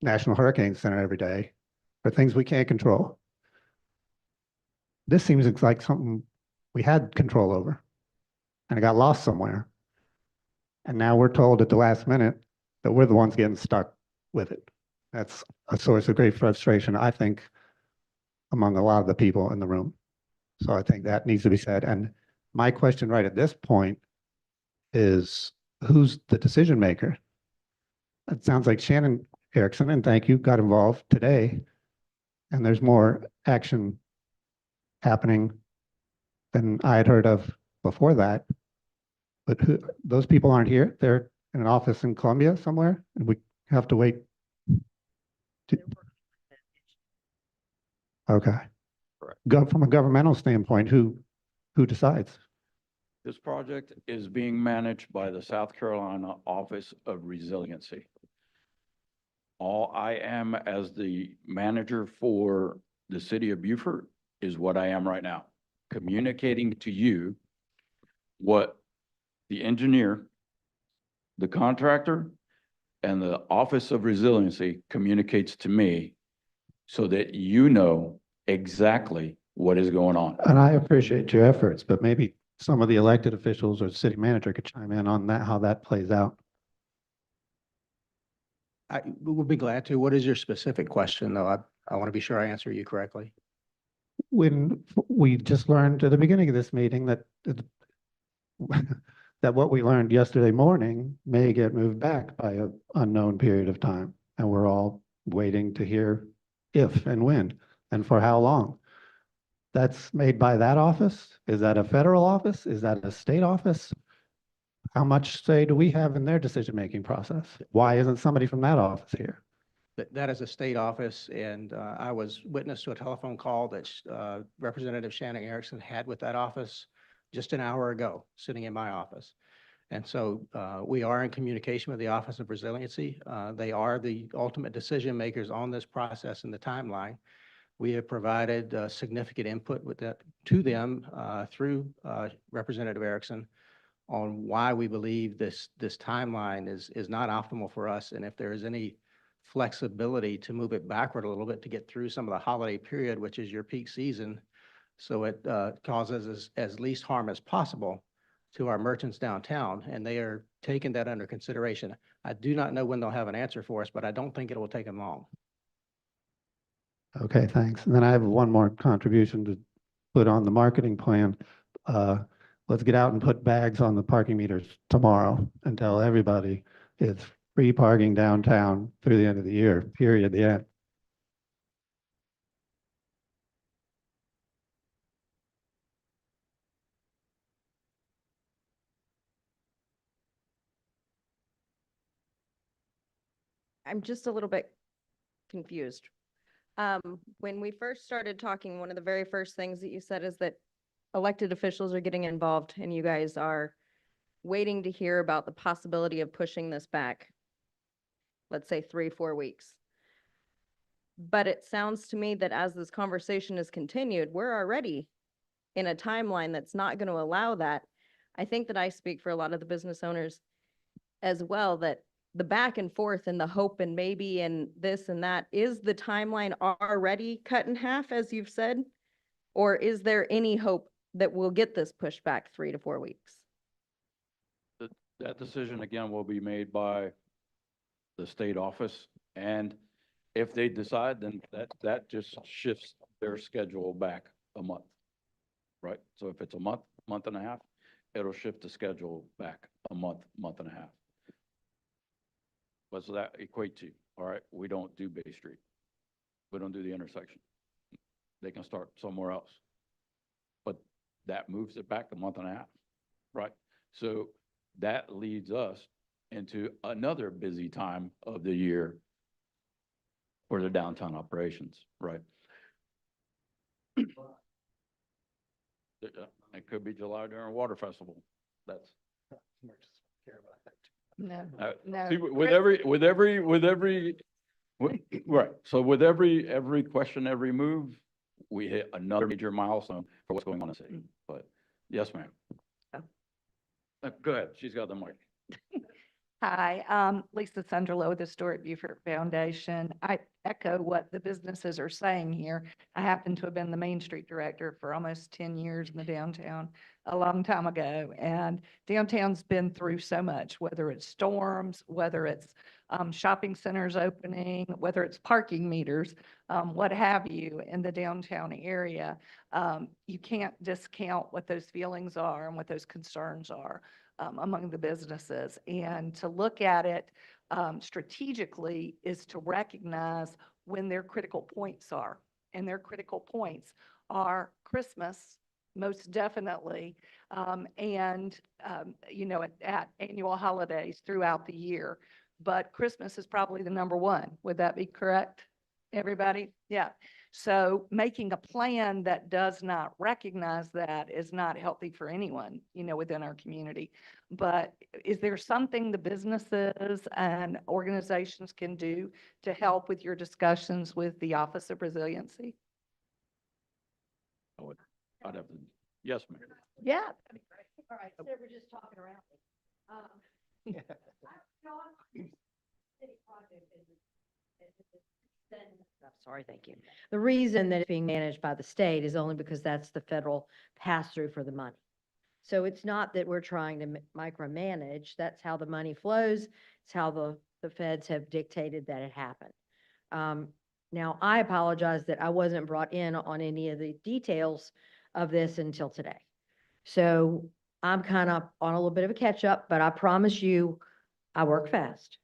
National Hurricane Center every day for things we can't control. This seems like something we had control over, and it got lost somewhere. And now we're told at the last minute that we're the ones getting stuck with it. That's a source of great frustration, I think, among a lot of the people in the room. So I think that needs to be said. And my question right at this point is, who's the decision maker? It sounds like Shannon Erickson, and thank you, got involved today. And there's more action happening than I had heard of before that. But those people aren't here. They're in an office in Columbia somewhere, and we have to wait. Okay. Correct. From a governmental standpoint, who decides? This project is being managed by the South Carolina Office of Resiliency. All I am as the manager for the city of Beaufort is what I am right now, communicating to you what the engineer, the contractor, and the Office of Resiliency communicates to me so that you know exactly what is going on. And I appreciate your efforts, but maybe some of the elected officials or the city manager could chime in on that, how that plays out. I would be glad to. What is your specific question, though? I want to be sure I answer you correctly. When we just learned at the beginning of this meeting that that what we learned yesterday morning may get moved back by an unknown period of time. And we're all waiting to hear if and when and for how long. That's made by that office? Is that a federal office? Is that a state office? How much say do we have in their decision-making process? Why isn't somebody from that office here? That is a state office, and I was witness to a telephone call that Representative Shannon Erickson had with that office just an hour ago, sitting in my office. And so we are in communication with the Office of Resiliency. They are the ultimate decision makers on this process and the timeline. We have provided significant input with that to them through Representative Erickson on why we believe this timeline is not optimal for us, and if there is any flexibility to move it backward a little bit to get through some of the holiday period, which is your peak season, so it causes as least harm as possible to our merchants downtown, and they are taking that under consideration. I do not know when they'll have an answer for us, but I don't think it will take them long. Okay, thanks. And then I have one more contribution to put on the marketing plan. Let's get out and put bags on the parking meters tomorrow and tell everybody it's free parking downtown through the end of the year, period, the end. I'm just a little bit confused. When we first started talking, one of the very first things that you said is that elected officials are getting involved and you guys are waiting to hear about the possibility of pushing this back, let's say 3-4 weeks. But it sounds to me that as this conversation is continued, we're already in a timeline that's not going to allow that. I think that I speak for a lot of the business owners as well, that the back and forth and the hope and maybe and this and that, is the timeline already cut in half, as you've said? Or is there any hope that we'll get this pushed back 3 to 4 weeks? That decision again will be made by the state office, and If they decide, then that just shifts their schedule back a month. Right? So if it's a month, month and a half, it'll shift the schedule back a month, month and a half. What's that equate to? All right, we don't do Bay Street. We don't do the intersection. They can start somewhere else. But that moves it back a month and a half, right? So that leads us into another busy time of the year for the downtown operations, right? It could be July during Water Festival. That's. No, Uh, no. See, right, so with every question, every move, we hit another major milestone for what's going on in the city. But, yes, ma'am. Oh. Go ahead, she's got the mic. Hi, Lisa Sunderlow with the Historic Beaufort Foundation. I echo what the businesses are saying here. I happen to have been the Main Street director for almost 10 years in the downtown a long time ago. And downtown's been through so much, whether it's storms, whether it's shopping centers opening, whether it's parking meters, what have you in the downtown area. You can't discount what those feelings are and what those concerns are among the businesses. And to look at it strategically is to recognize when their critical points are. And their critical points are Christmas, most definitely, and, at annual holidays throughout the year. But Christmas is probably the number one. Would that be correct, everybody? Yeah. So making a plan that does not recognize that is not healthy for anyone, within our community. But is there something the businesses and organizations can do to help with your discussions with the Office of Resiliency? I'd have to, yes, ma'am. Yeah. All right, so we're just talking around. City project I'm sorry, thank you. The reason that it's being managed by the state is only because that's the federal pass-through for the money. So it's not that we're trying to micromanage. That's how the money flows. It's how the feds have dictated that it happened. Now, I apologize that I wasn't brought in on any of the details of this until today. So I'm kind of on a little bit of a catch-up, but I promise you, I work fast.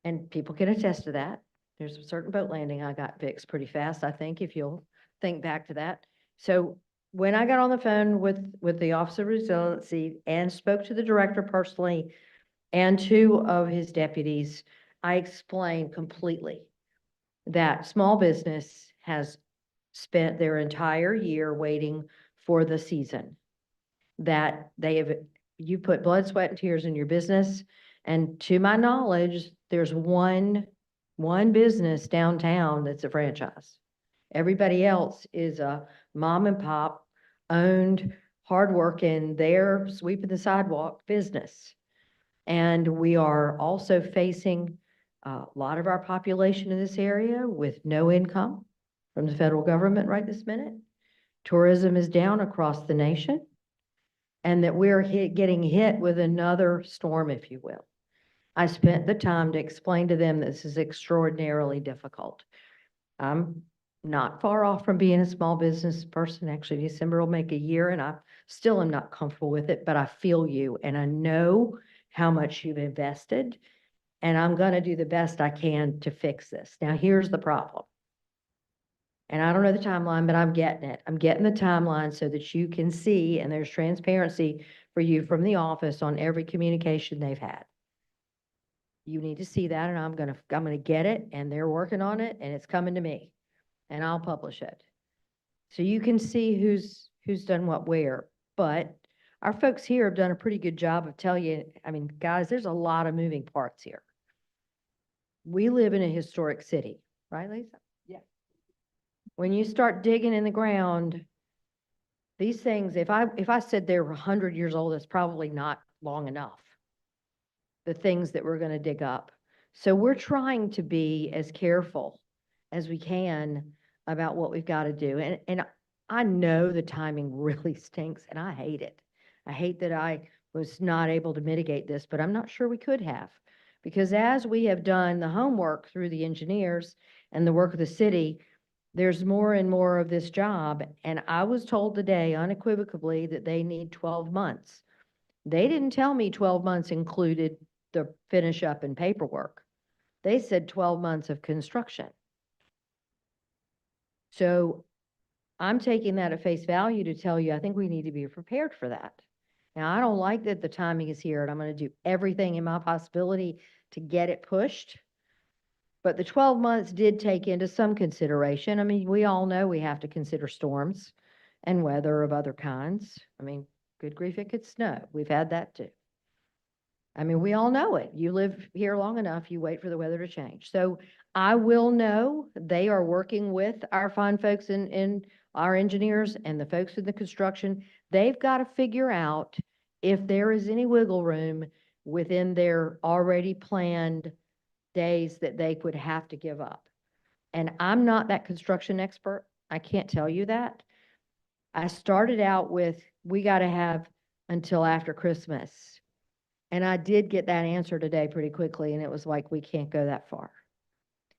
And people can attest to that. There's a certain boat landing I got fixed pretty fast, I think, if you'll think back to that. So when I got on the phone with the Office of Resiliency and spoke to the director personally and 2 of his deputies, I explained completely that small business has spent their entire year waiting for the season. That you put blood, sweat, and tears in your business. And to my knowledge, there's one business downtown that's a franchise. Everybody else is a mom and pop owned, hardworking, there sweeping the sidewalk business. And we are also facing a lot of our population in this area with no income from the federal government right this minute. Tourism is down across the nation, and that we're getting hit with another storm, if you will. I spent the time to explain to them this is extraordinarily difficult. I'm not far off from being a small business person. Actually, December will make a year, and I still am not comfortable with it, but I feel you, and I know how much you've invested, and I'm going to do the best I can to fix this. Now, here's the problem. And I don't know the timeline, but I'm getting it. I'm getting the timeline so that you can see, and there's transparency for you from the office on every communication they've had. You need to see that, and I'm gonna get it, and they're working on it, and it's coming to me, and I'll publish it. So you can see who's done what where. But our folks here have done a pretty good job of telling you, I mean, guys, there's a lot of moving parts here. We live in a historic city, right, Lisa? Yeah. When you start digging in the ground, these things, if I said they were 100 years old, that's probably not long enough. The things that we're going to dig up. So we're trying to be as careful as we can about what we've got to do. And I know the timing really stinks, and I hate it. I hate that I was not able to mitigate this, but I'm not sure we could have. Because as we have done the homework through the engineers and the work of the city, there's more and more of this job. And I was told today unequivocally that they need 12 months. They didn't tell me 12 months included the finish up and paperwork. They said 12 months of construction. So I'm taking that at face value to tell you, I think we need to be prepared for that. Now, I don't like that the timing is here, and I'm going to do everything in my possibility to get it pushed. But the 12 months did take into some consideration. I mean, we all know we have to consider storms and weather of other kinds. I mean, good grief, it could snow. We've had that too. I mean, we all know it. You live here long enough, you wait for the weather to change. So I will know they are working with our fine folks in our engineers and the folks in the construction. They've got to figure out if there is any wiggle room within their already planned days that they would have to give up. And I'm not that construction expert. I can't tell you that. I started out with, we got to have until after Christmas. And I did get that answer today pretty quickly, and it was like, we can't go that far.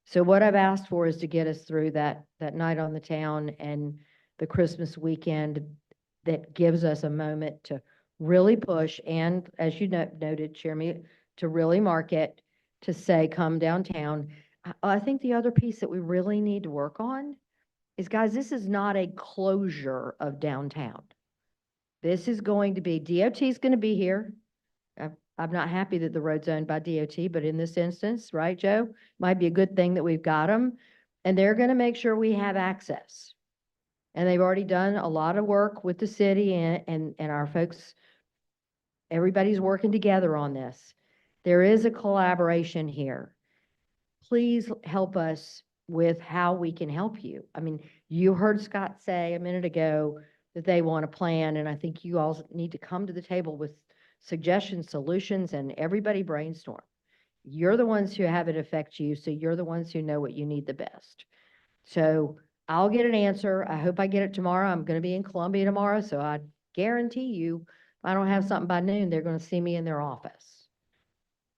So what I've asked for is to get us through that night on the town and the Christmas weekend that gives us a moment to really push and, as you noted, Jeremy, to really market, to say, come downtown. I think the other piece that we really need to work on is, guys, this is not a closure of downtown. This is going to be, DOT is going to be here. I'm not happy that the road's owned by DOT, but in this instance, right, Joe? Might be a good thing that we've got them. And they're going to make sure we have access. And they've already done a lot of work with the city and our folks. Everybody's working together on this. There is a collaboration here. Please help us with how we can help you. I mean, you heard Scott say a minute ago that they want a plan, and I think you all need to come to the table with suggestions, solutions, and everybody brainstorm. You're the ones who have it affect you, so you're the ones who know what you need the best. So I'll get an answer. I hope I get it tomorrow. I'm going to be in Columbia tomorrow, so I guarantee you, if I don't have something by noon, they're going to see me in their office.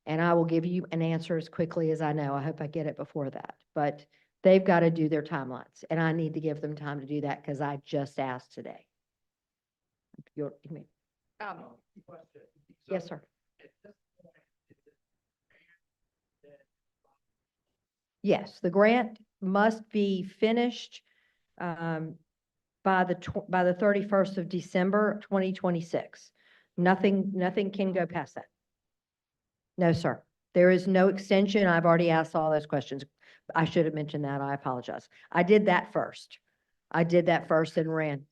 And I will give you an answer as quickly as I know. I hope I get it before that. But they've got to do their timelines, and I need to give them time to do that because I just asked today. Yes, sir. Yes, the grant must be finished by the 31st of December, 2026. Nothing can go past that. No, sir. There is no extension. I've already asked all those questions. I should have mentioned that. I apologize. I did that first. And ran.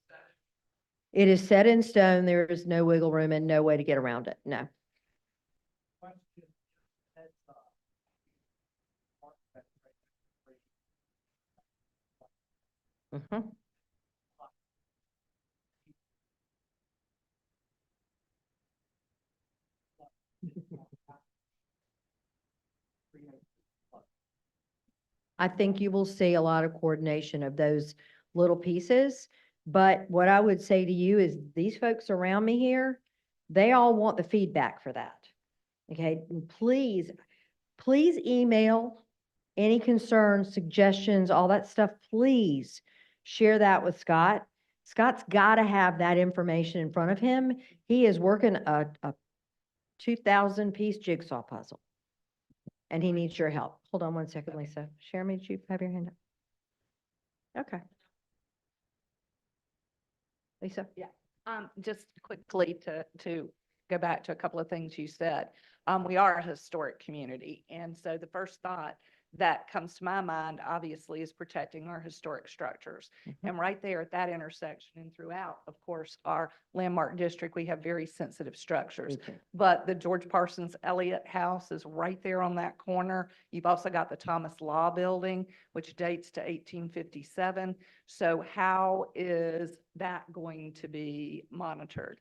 It is set in stone. There is no wiggle room and no way to get around it. No. Mhm. I think you will see a lot of coordination of those little pieces. But what I would say to you is these folks around me here, they all want the feedback for that. Okay, and please email any concerns, suggestions, all that stuff. Please share that with Scott. Scott's got to have that information in front of him. He is working a 2,000-piece jigsaw puzzle. And he needs your help. Hold on one second, Lisa. Jeremy, did you have your hand up? Okay. Lisa? Yeah. Just quickly to go back to a couple of things you said. We are a historic community. And so the first thought that comes to my mind, obviously, is protecting our historic structures. And right there at that intersection and throughout, of course, our landmark district, we have very sensitive structures. But the George Parsons Elliott House is right there on that corner. You've also got the Thomas Law Building, which dates to 1857. So how is that going to be monitored?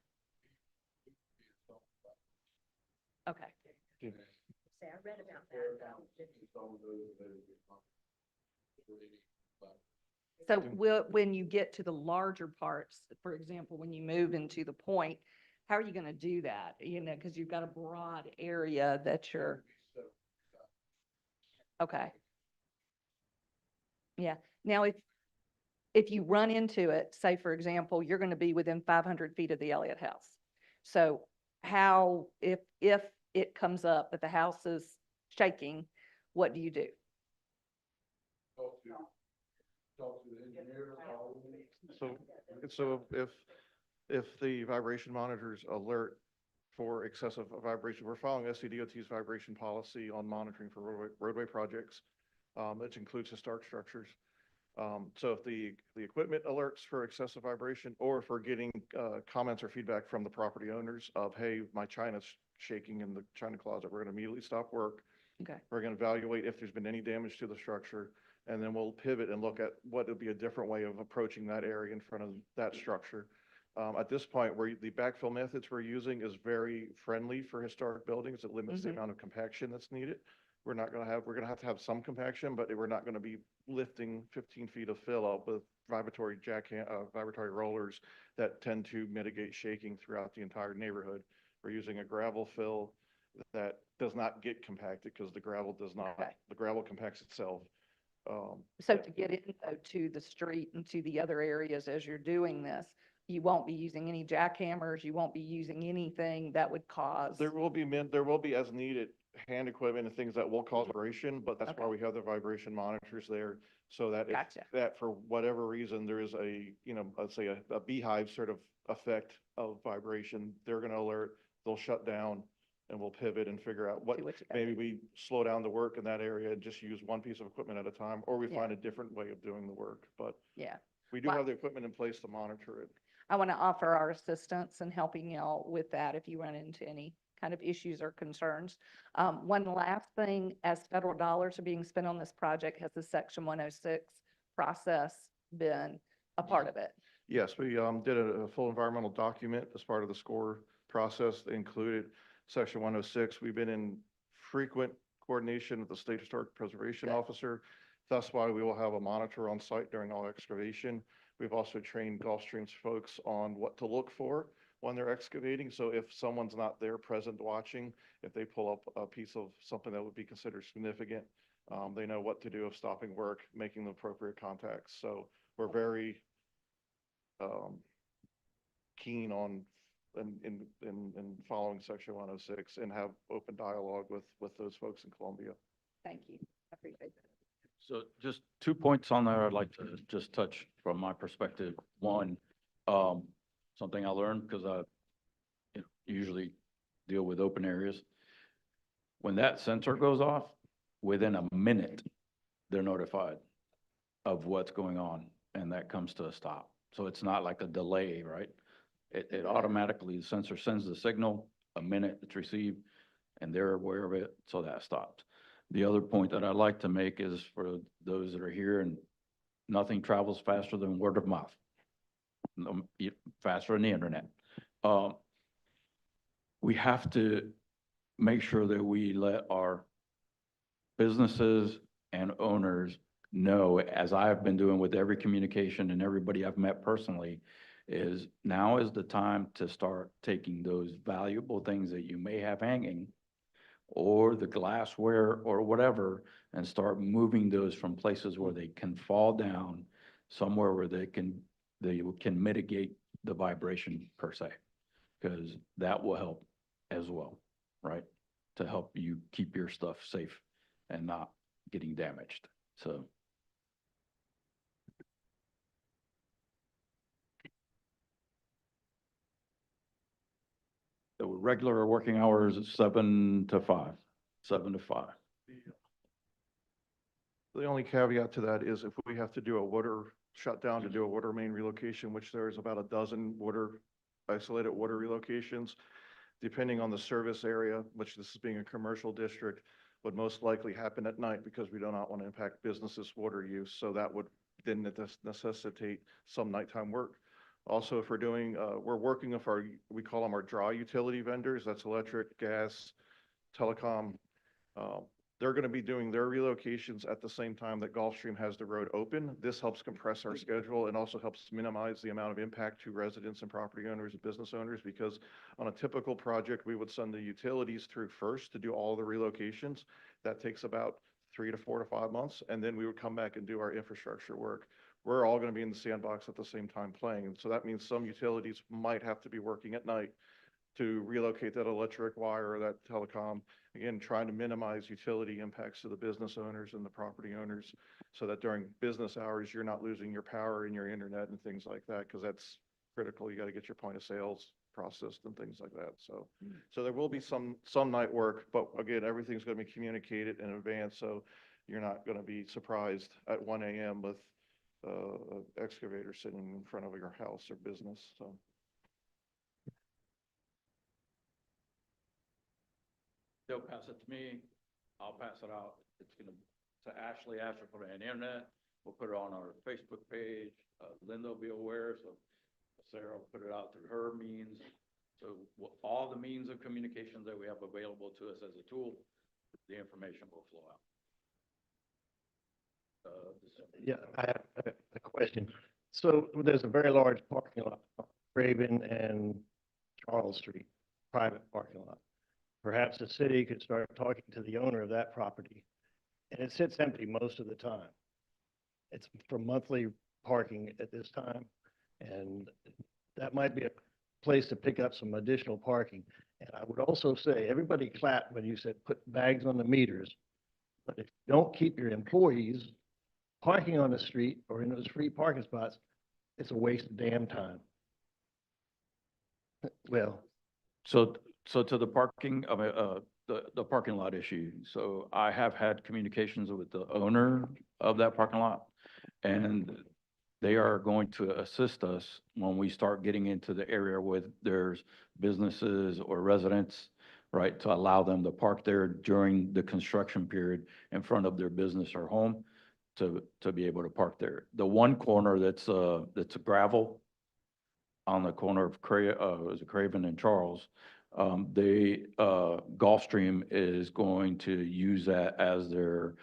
Okay. I read about that. So when you get to the larger parts, for example, when you move into the point, how are you going to do that? You know, because you've got a broad area that you're. Okay. Yeah. Now, if you run into it, say, for example, you're going to be within 500 feet of the Elliott House. So how, if it comes up that the house is shaking, what do you do? So if the vibration monitors alert for excessive vibration, we're following SCDOT's vibration policy on monitoring for roadway projects, which includes historic structures. So if the equipment alerts for excessive vibration, or if we're getting comments or feedback from the property owners of, hey, my china's shaking in the china closet, we're going to immediately stop work. Okay. We're going to evaluate if there's been any damage to the structure, and then we'll pivot and look at what would be a different way of approaching that area in front of that structure. At this point, where the backfill methods we're using is very friendly for historic buildings. It limits the amount of compaction that's needed. We're going to have some compaction, but we're not going to be lifting 15 feet of fill up with vibratory rollers that tend to mitigate shaking throughout the entire neighborhood. We're using a gravel fill that does not get compacted because the gravel does not. Okay. The gravel compacts itself. So to get in though, to the street and to the other areas as you're doing this, you won't be using any jackhammers, you won't be using anything that would cause. There will be as needed hand equipment and things that will cause vibration, but that's why Okay. we have the vibration monitors there, so that if Gotcha. that for whatever reason, there is a, let's say a beehive sort of effect of vibration, they're going to alert, they'll shut down, and we'll pivot and figure out what, See what you gotta maybe do. we slow down the work in that area and just use one piece of equipment at a time, or we Yeah. find a different way of doing the work. But Yeah. we do Well, have the equipment in place to monitor it. I want to offer our assistance in helping y'all with that if you run into any kind of issues or concerns. One last thing, as federal dollars are being spent on this project, has the Section 106 process been a part of it? Yes, we did a full environmental document as part of the SCORE process that included Section 106. We've been in frequent coordination with the State Historic Preservation Good. Officer. That's why we will have a monitor on site during all excavation. We've also trained Gulfstream's folks on what to look for when they're excavating. So if someone's not there present watching, if they pull up a piece of something that would be considered significant, they know what to do of stopping work, making the appropriate contacts. So we're very keen on in following Section 106 and have open dialogue with those folks in Columbia. Thank you. I appreciate that. So just 2 points on there I'd like to just touch from my perspective. One, something I learned because I usually deal with open areas. When that sensor goes off, within a minute, they're notified of what's going on, and that comes to a stop. So it's not like a delay, right? It automatically, the sensor sends the signal, a minute it's received, and they're aware of it, so that stops. The other point that I'd like to make is for those that are here, and nothing travels faster than word of mouth, faster than the internet. We have to make sure that we let our businesses and owners know, as I've been doing with every communication and everybody I've met personally, is now is the time to start taking those valuable things that you may have hanging or the glassware or whatever, and start moving those from places where they can fall down, somewhere where they can mitigate the vibration per se, because that will help as well, right? To help you keep your stuff safe and not getting damaged. So. The regular working hours is 7 to 5, 7 to 5. The only caveat to that is if we have to do a water shutdown to do a water main relocation, which there's about a dozen isolated water relocations, depending on the service area, which this is being a commercial district, would most likely happen at night because we do not want to impact businesses' water use. So that would then necessitate some nighttime work. Also, if we're working with we call them our dry utility vendors, that's electric, gas, telecom. They're going to be doing their relocations at the same time that Gulfstream has the road open. This helps compress our schedule and also helps minimize the amount of impact to residents and property owners and business owners, because on a typical project, we would send the utilities through first to do all the relocations. That takes about 3 to 4 to 5 months, and then we would come back and do our infrastructure work. We're all going to be in the sandbox at the same time playing. And so that means some utilities might have to be working at night to relocate that electric wire or that telecom. Again, trying to minimize utility impacts to the business owners and the property owners so that during business hours, you're not losing your power and your internet and things like that, because that's critical. You got to get your point of sales processed and things like that. So there will be some night work, but again, everything's going to be communicated in advance. So you're not going to be surprised at 1 a.m. with an excavator sitting in front of your house or business. So. They'll pass it to me, I'll pass it out, it's gonna, to Ashley put it on the internet, we'll put it on our Facebook page, Linda will be aware, so Sarah will put it out through her means. So all the means of communication that we have available to us as a tool, the information will flow out. Yeah, I have a question. So there's a very large parking lot, Craven and Charles Street, private parking lot. Perhaps the city could start talking to the owner of that property, and it sits empty most of the time. It's for monthly parking at this time, and that might be a place to pick up some additional parking. And I would also say, everybody clapped when you said put bags on the meters, but if you don't keep your employees parking on the street or in those free parking spots, it's a waste of damn time. Well, So to the parking, the parking lot issue. So I have had communications with the owner of that parking lot, and they are going to assist us when we start getting into the area where there's businesses or residents, right? To allow them to park there during the construction period in front of their business or home to be able to park there. The one corner that's a gravel on the corner of Craven and Charles, Gulfstream is going to use that as their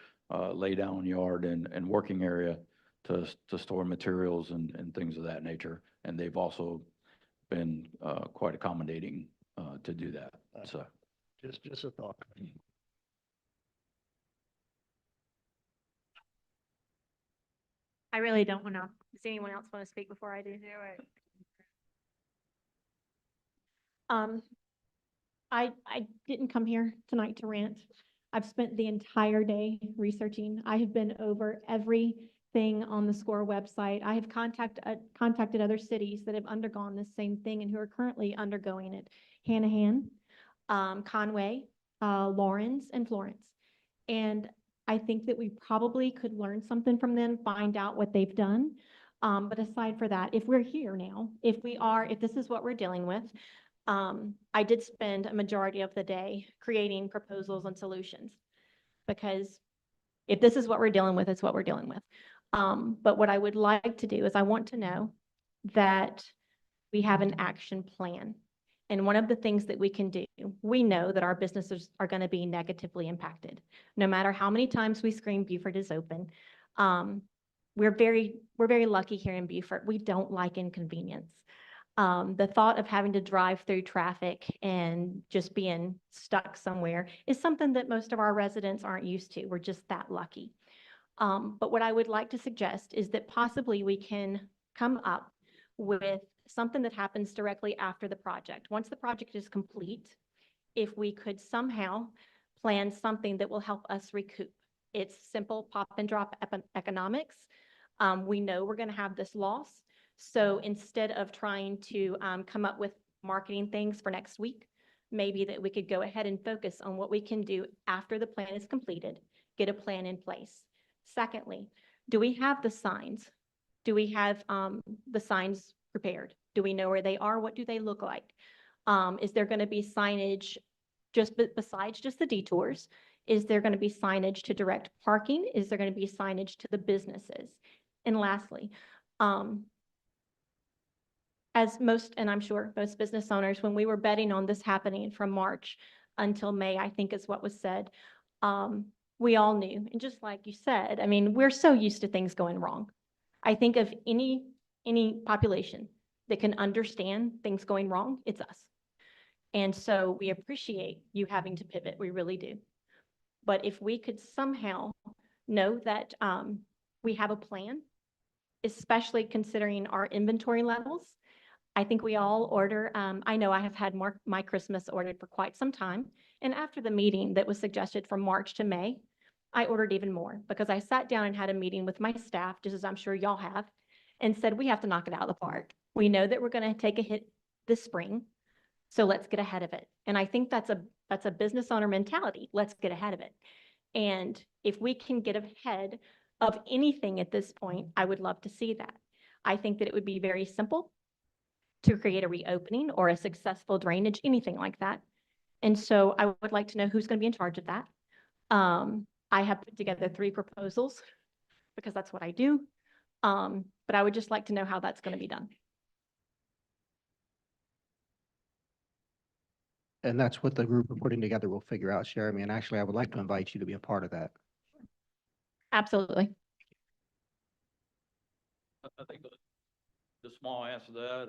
lay down yard and working area to store materials and things of that nature. And they've also been quite accommodating to do that. So just a thought. I really don't want to. Does anyone else want to speak before I do? Do it. I didn't come here tonight to rant. I've spent the entire day researching. I have been over everything on the SCORE website. I have contacted other cities that have undergone this same thing and who are currently undergoing it. Hanahan, Conway, Lawrence, and Florence. And I think that we probably could learn something from them, find out what they've done. But aside for that, if we're here now, if this is what we're dealing with, I did spend a majority of the day creating proposals and solutions, because if this is what we're dealing with, it's what we're dealing with. But what I would like to do is I want to know that we have an action plan. And one of the things that we can do, we know that our businesses are going to be negatively impacted. No matter how many times we scream Beaufort is open, we're very lucky here in Beaufort. We don't like inconvenience. The thought of having to drive through traffic and just being stuck somewhere is something that most of our residents aren't used to. We're just that lucky. But what I would like to suggest is that possibly we can come up with something that happens directly after the project. Once the project is complete, if we could somehow plan something that will help us recoup. It's simple pop and drop economics. We know we're going to have this loss. So instead of trying to come up with marketing things for next week, maybe that we could go ahead and focus on what we can do after the plan is completed, get a plan in place. Secondly, do we have the signs? Do we have the signs prepared? Do we know where they are? What do they look like? Is there going to be signage just besides just the detours? Is there going to be signage to direct parking? Is there going to be signage to the businesses? And lastly, as most, and I'm sure most business owners, when we were betting on this happening from March until May, I think is what was said, we all knew. And just like you said, I mean, we're so used to things going wrong. I think of any population that can understand things going wrong, it's us. And so we appreciate you having to pivot, we really do. But if we could somehow know that we have a plan, especially considering our inventory levels. I think we all order, I know I have had my Christmas ordered for quite some time. And after the meeting that was suggested from March to May, I ordered even more because I sat down and had a meeting with my staff, just as I'm sure y'all have, and said, we have to knock it out of the park. We know that we're going to take a hit this spring, so let's get ahead of it. And I think that's a business owner mentality. Let's get ahead of it. And if we can get ahead of anything at this point, I would love to see that. I think that it would be very simple to create a reopening or a successful drainage, anything like that. And so I would like to know who's going to be in charge of that. I have put together 3 proposals because that's what I do. But I would just like to know how that's going to be done. And that's what the group we're putting together will figure out, Jeremy. And actually, I would like to invite you to be a part of that. Absolutely. I think the small answer to that,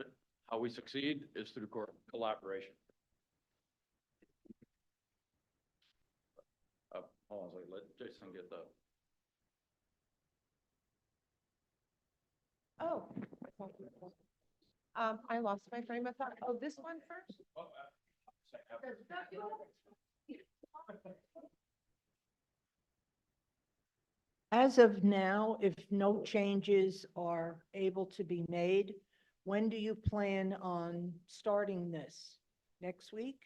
how we succeed is through collaboration. Hold on, let Jason get the. Oh. I lost my frame of thought. Oh, this one first? As of now, if no changes are able to be made, when do you plan on starting this? Next week?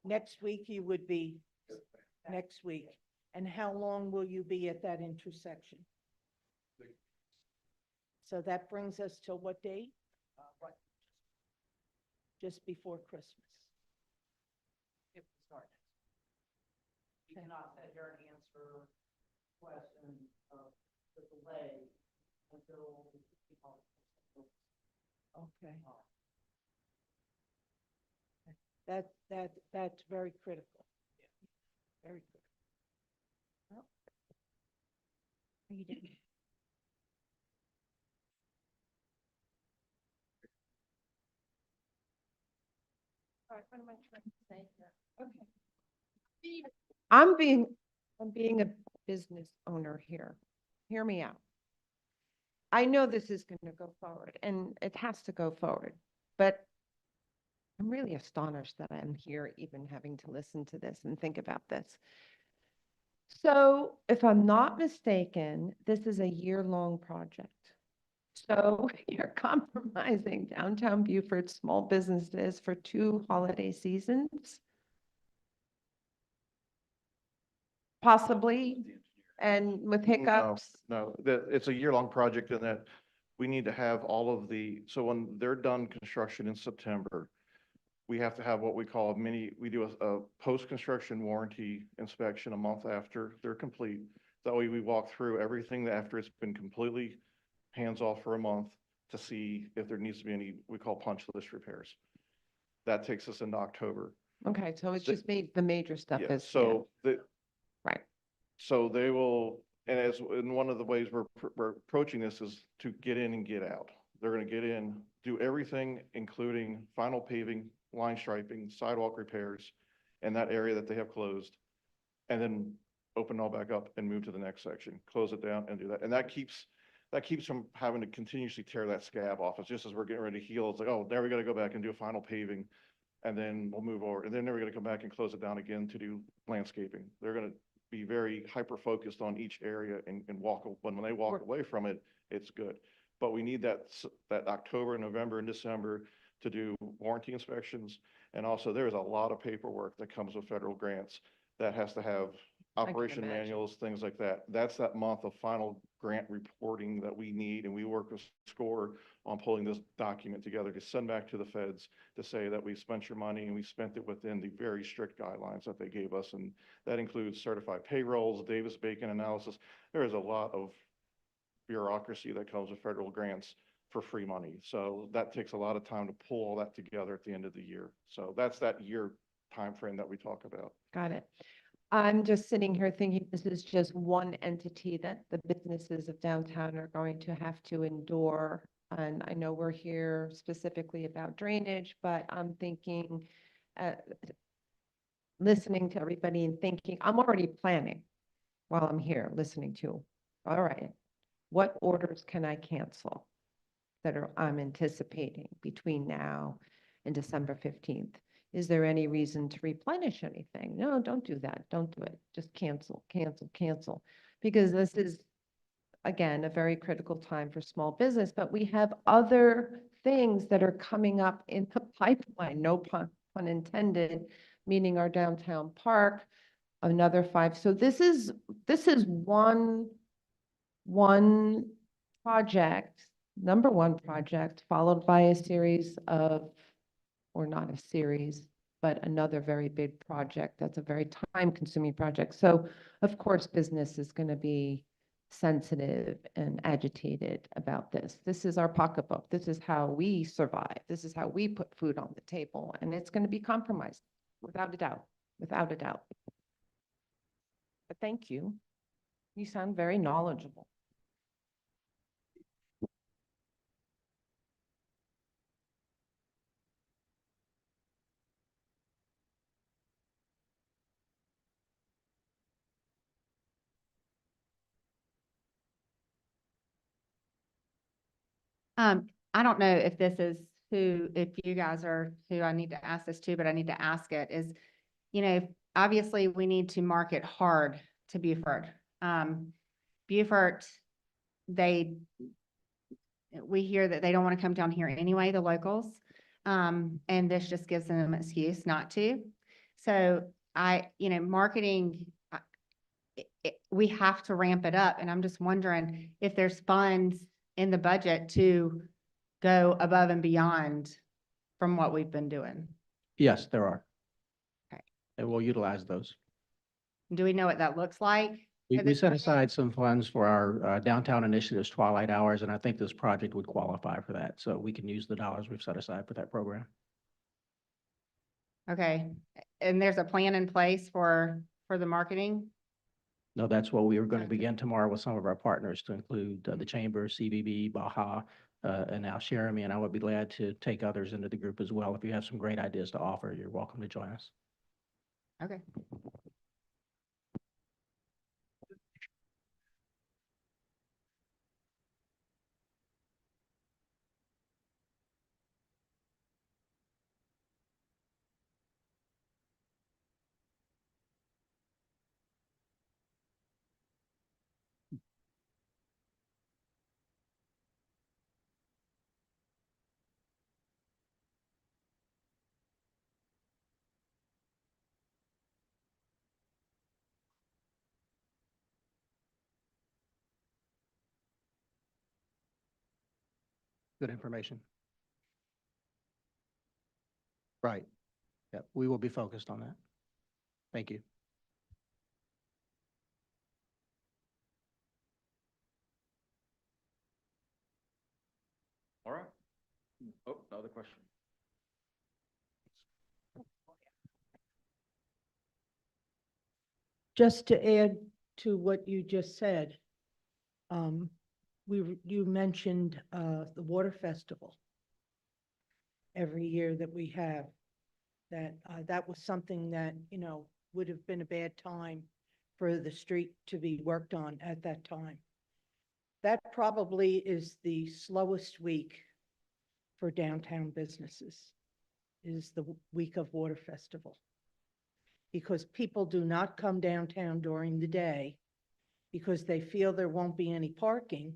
Next week you would be, next week. And how long will you be at that intersection? So that brings us to what date? Just before Christmas. If we start next. You cannot sit here and answer question of the delay until. Okay. That's very critical. Very critical. Well, Are you done? All right, what am I trying to say here? Okay. I'm being a business owner here. Hear me out. I know this is going to go forward and it has to go forward, but I'm really astonished that I'm here even having to listen to this and think about this. So if I'm not mistaken, this is a year-long project. So you're compromising downtown Beaufort's small businesses for 2 holiday seasons? Possibly, and with hiccups? No, it's a year-long project in that we need to have all of so when they're done construction in September, we have to have what we call we do a post-construction warranty inspection a month after they're complete. That way we walk through everything after it's been completely hands-off for a month to see if there needs to be any, we call punch list repairs. That takes us into October. Okay, so it's just the major stuff Yeah, is. so Right. So they will, and one of the ways we're approaching this is to get in and get out. They're going to get in, do everything, including final paving, line striping, sidewalk repairs, and that area that they have closed, and then open all back up and move to the next section, close it down and do that. And that keeps from having to continuously tear that scab off. It's just as we're getting ready to heal, it's like, oh, now we got to go back and do a final paving, and then we'll move over. And then we're going to come back and close it down again to do landscaping. They're going to be very hyper-focused on each area and when they walk away from it, it's good. But we need that October, November, and December to do warranty inspections. And also there's a lot of paperwork that comes with federal grants that has to have operation imagine. manuals, things like that. That's that month of final grant reporting that we need. And we work with SCORE on pulling this document together to send back to the feds to say that we spent your money and we spent it within the very strict guidelines that they gave us. And that includes certified payrolls, Davis-Bacon analysis. There is a lot of bureaucracy that comes with federal grants for free money. So that takes a lot of time to pull all that together at the end of the year. So that's that year timeframe that we talk about. Got it. I'm just sitting here thinking this is just one entity that the businesses of downtown are going to have to endure. And I know we're here specifically about drainage, but I'm thinking listening to everybody and thinking, I'm already planning while I'm here, listening to, all right, what orders can I cancel that I'm anticipating between now and December 15th? Is there any reason to replenish anything? No, don't do that. Don't do it. Just cancel, cancel, cancel. Because this is, again, a very critical time for small business, but we have other things that are coming up in the pipeline, no pun intended, meaning our downtown park, another 5. So this is one project, number one project, followed by a series of, or not a series, but another very big project. That's a very time-consuming project. So of course, business is going to be sensitive and agitated about this. This is our pocketbook. This is how we survive. This is how we put food on the table, and it's going to be compromised, without a doubt, without a doubt. But thank you. You sound very knowledgeable. I don't know if this is if you guys are who I need to ask this to, but I need to ask it is, obviously we need to market hard to Beaufort. Beaufort, we hear that they don't want to come down here anyway, the locals. And this just gives them an excuse not to. So marketing, we have to ramp it up. And I'm just wondering if there's funds in the budget to go above and beyond from what we've been doing. Yes, there are. Okay. And we'll utilize those. Do we know what that looks like? We set aside some funds for our downtown initiatives, Twilight Hours, and I think this project would qualify for that. So we can use the dollars we've set aside for that program. Okay. And there's a plan in place for the marketing? No, that's what we are going to begin tomorrow with some of our partners to include the Chamber, CVB, Baja, and now Jeremy, and I would be glad to take others into the group as well. If you have some great ideas to offer, you're welcome to join us. Okay. Good information. Right. Yep, we will be focused on that. Thank you. All right. Oh, another question. Just to add to what you just said, you mentioned the Water Festival every year that we have. That was something that, would have been a bad time for the street to be worked on at that time. That probably is the slowest week for downtown businesses, is the week of Water Festival. Because people do not come downtown during the day because they feel there won't be any parking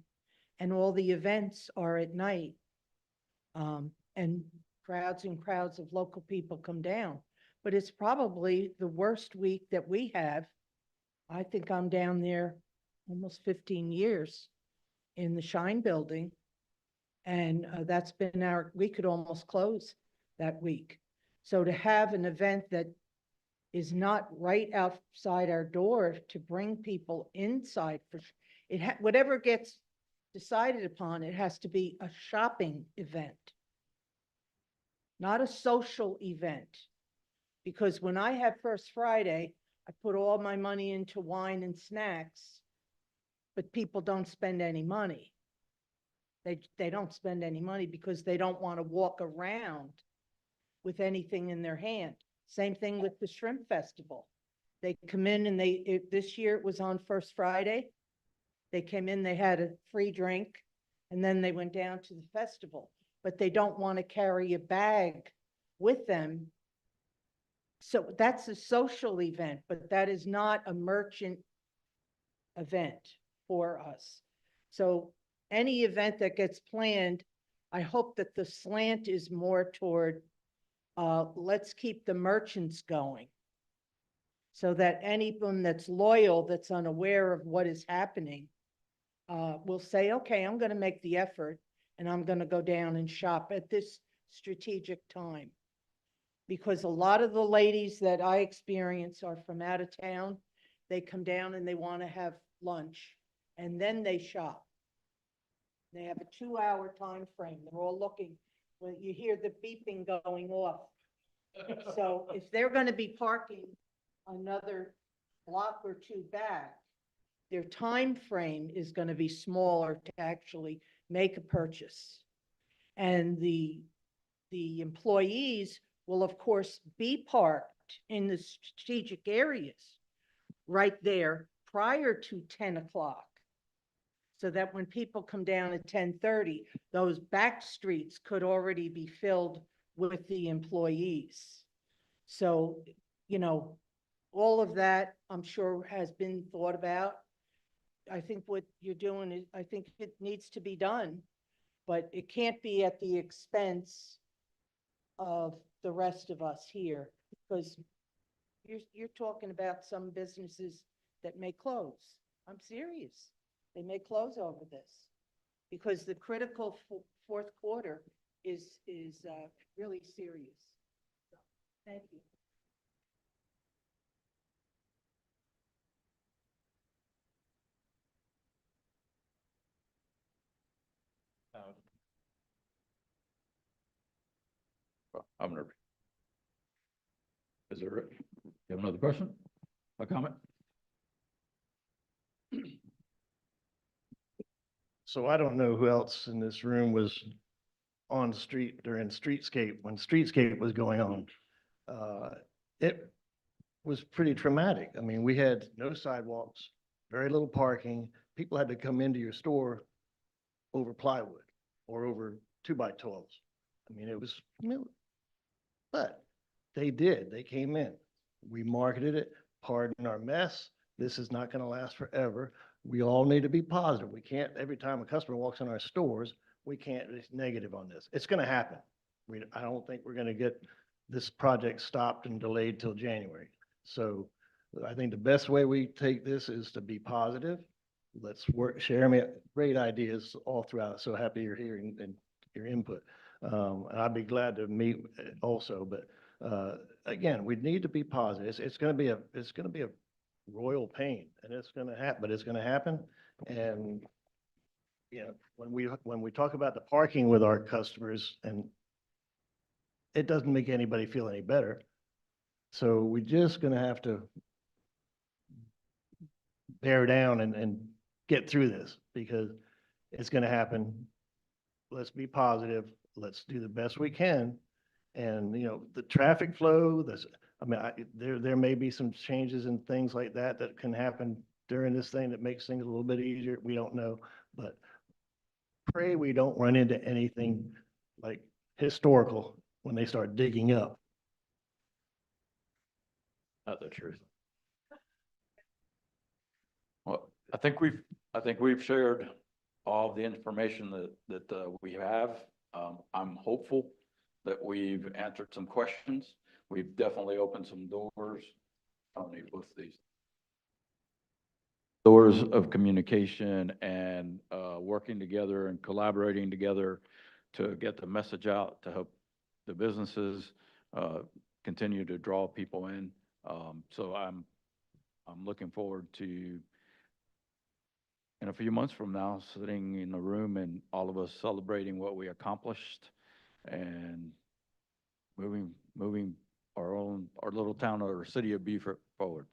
and all the events are at night. And crowds of local people come down. But it's probably the worst week that we have. I think I'm down there almost 15 years in the Shine Building. And that's been we could almost close that week. So to have an event that is not right outside our door to bring people inside, whatever gets decided upon, it has to be a shopping event, not a social event. Because when I have First Friday, I put all my money into wine and snacks, but people don't spend any money. They don't spend any money because they don't want to walk around with anything in their hand. Same thing with the Shrimp Festival. They come in and this year it was on First Friday. They came in, they had a free drink, and then they went down to the festival. But they don't want to carry a bag with them. So that's a social event, but that is not a merchant event for us. So any event that gets planned, I hope that the slant is more toward, let's keep the merchants going. So that anyone that's loyal, that's unaware of what is happening, will say, okay, I'm going to make the effort and I'm going to go down and shop at this strategic time. Because a lot of the ladies that I experience are from out of town. They come down and they want to have lunch and then they shop. They have a 2-hour time frame. They're all looking, when you hear the beeping going off. So if they're going to be parking another block or two back, their time frame is going to be smaller to actually make a purchase. And the employees will, of course, be parked in the strategic areas right there prior to 10 o'clock. So that when people come down at 10:30, those back streets could already be filled with the employees. So, all of that, I'm sure, has been thought about. I think what you're doing is, I think it needs to be done, but it can't be at the expense of the rest of us here, because you're talking about some businesses that may close. I'm serious. They may close over this because the critical fourth quarter is really serious. So, thank you. I'm nervous. Is there, you have another question? A comment? So I don't know who else in this room was on the street during Streetscape, when Streetscape was going on. It was pretty traumatic. I mean, we had no sidewalks, very little parking. People had to come into your store over plywood or over 2x12s. I mean, it was, but they did. They came in. We marketed it. Pardon our mess. This is not going to last forever. We all need to be positive. We can't, every time a customer walks in our stores, we can't be negative on this. It's going to happen. I don't think we're going to get this project stopped and delayed till January. So I think the best way we take this is to be positive. Let's work, share me great ideas all throughout. So happy you're here and your input. And I'd be glad to meet also, but again, we need to be positive. It's going to be a royal pain, and it's going to happen, but it's going to happen. And when we talk about the parking with our customers, and it doesn't make anybody feel any better. So we're just going to have to bear down and get through this, because it's going to happen. Let's be positive. Let's do the best we can. And, the traffic flow, there may be some changes and things like that can happen during this thing that makes things a little bit easier. We don't know, but pray we don't run into anything like historical when they start digging up. Not the truth. Well, I think we've shared all of the information that we have. I'm hopeful that we've answered some questions. We've definitely opened some doors. I don't need both of these. Doors of communication and working together and collaborating together to get the message out, to help the businesses continue to draw people in. So I'm looking forward to, in a few months from now, sitting in the room and all of us celebrating what we accomplished and moving our little town or city of Beaufort forward.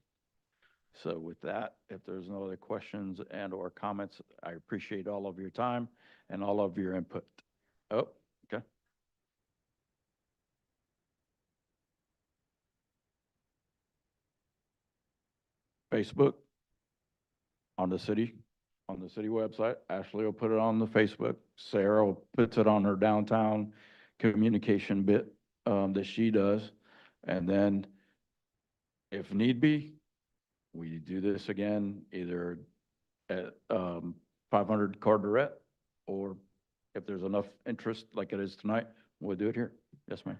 So with that, if there's no other questions and or comments, I appreciate all of your time and all of your input. Oh, okay. Facebook, on the city, website. Ashley will put it on the Facebook. Sarah will puts it on her downtown communication bit, that she does. And then if need be, we do this again, either at, 500 Carteret, or if there's enough interest like it is tonight, we'll do it here. Yes, ma'am.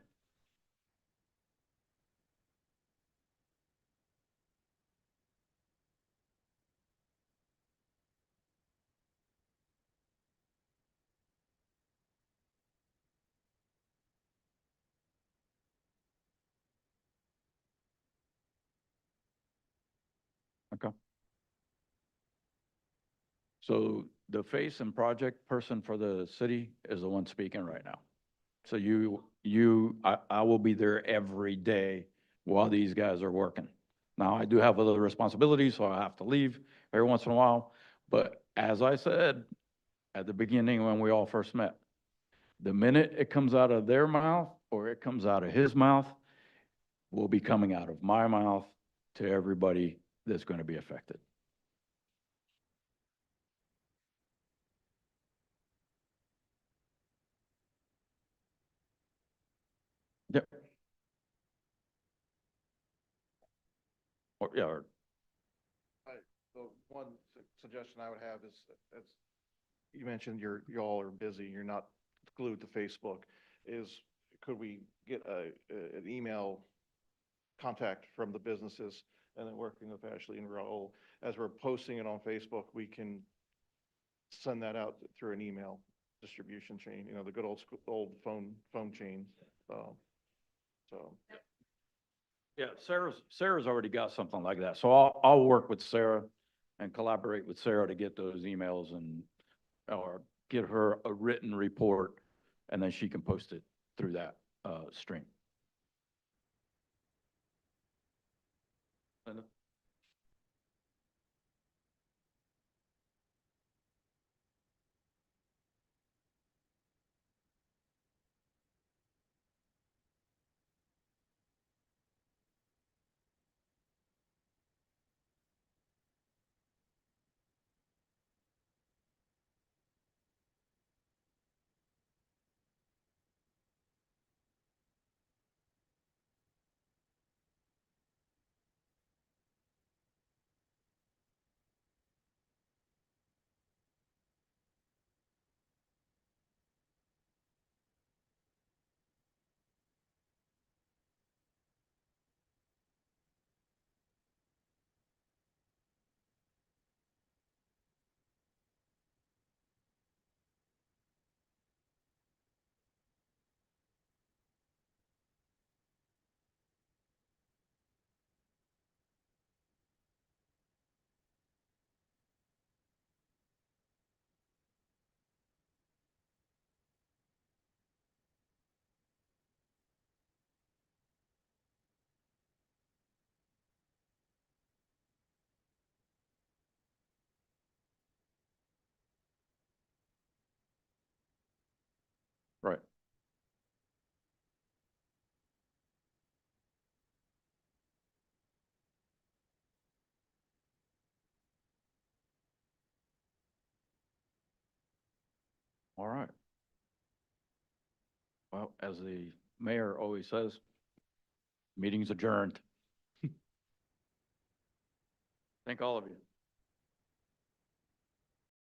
Okay. So the face and project person for the city is the one speaking right now. So I will be there every day while these guys are working. Now, I do have other responsibilities, so I have to leave every once in a while. But as I said at the beginning when we all first met, the minute it comes out of their mouth or it comes out of his mouth, will be coming out of my mouth to everybody that's going to be affected. Yep. Or, yeah, or The one suggestion I would have is, as you mentioned, y'all are busy, you're not glued to Facebook, is could we get an email contact from the businesses, and then working with Ashley and Raul, as we're posting it on Facebook, we can send that out through an email distribution chain, the good old phone chain. So. yeah, Sarah's already got something like that. So I'll work with Sarah and collaborate with Sarah to get those emails or get her a written report, and then she can post it through that, stream. Linda? Right. All right. Well, as the mayor always says, meeting's adjourned. Thank all of you.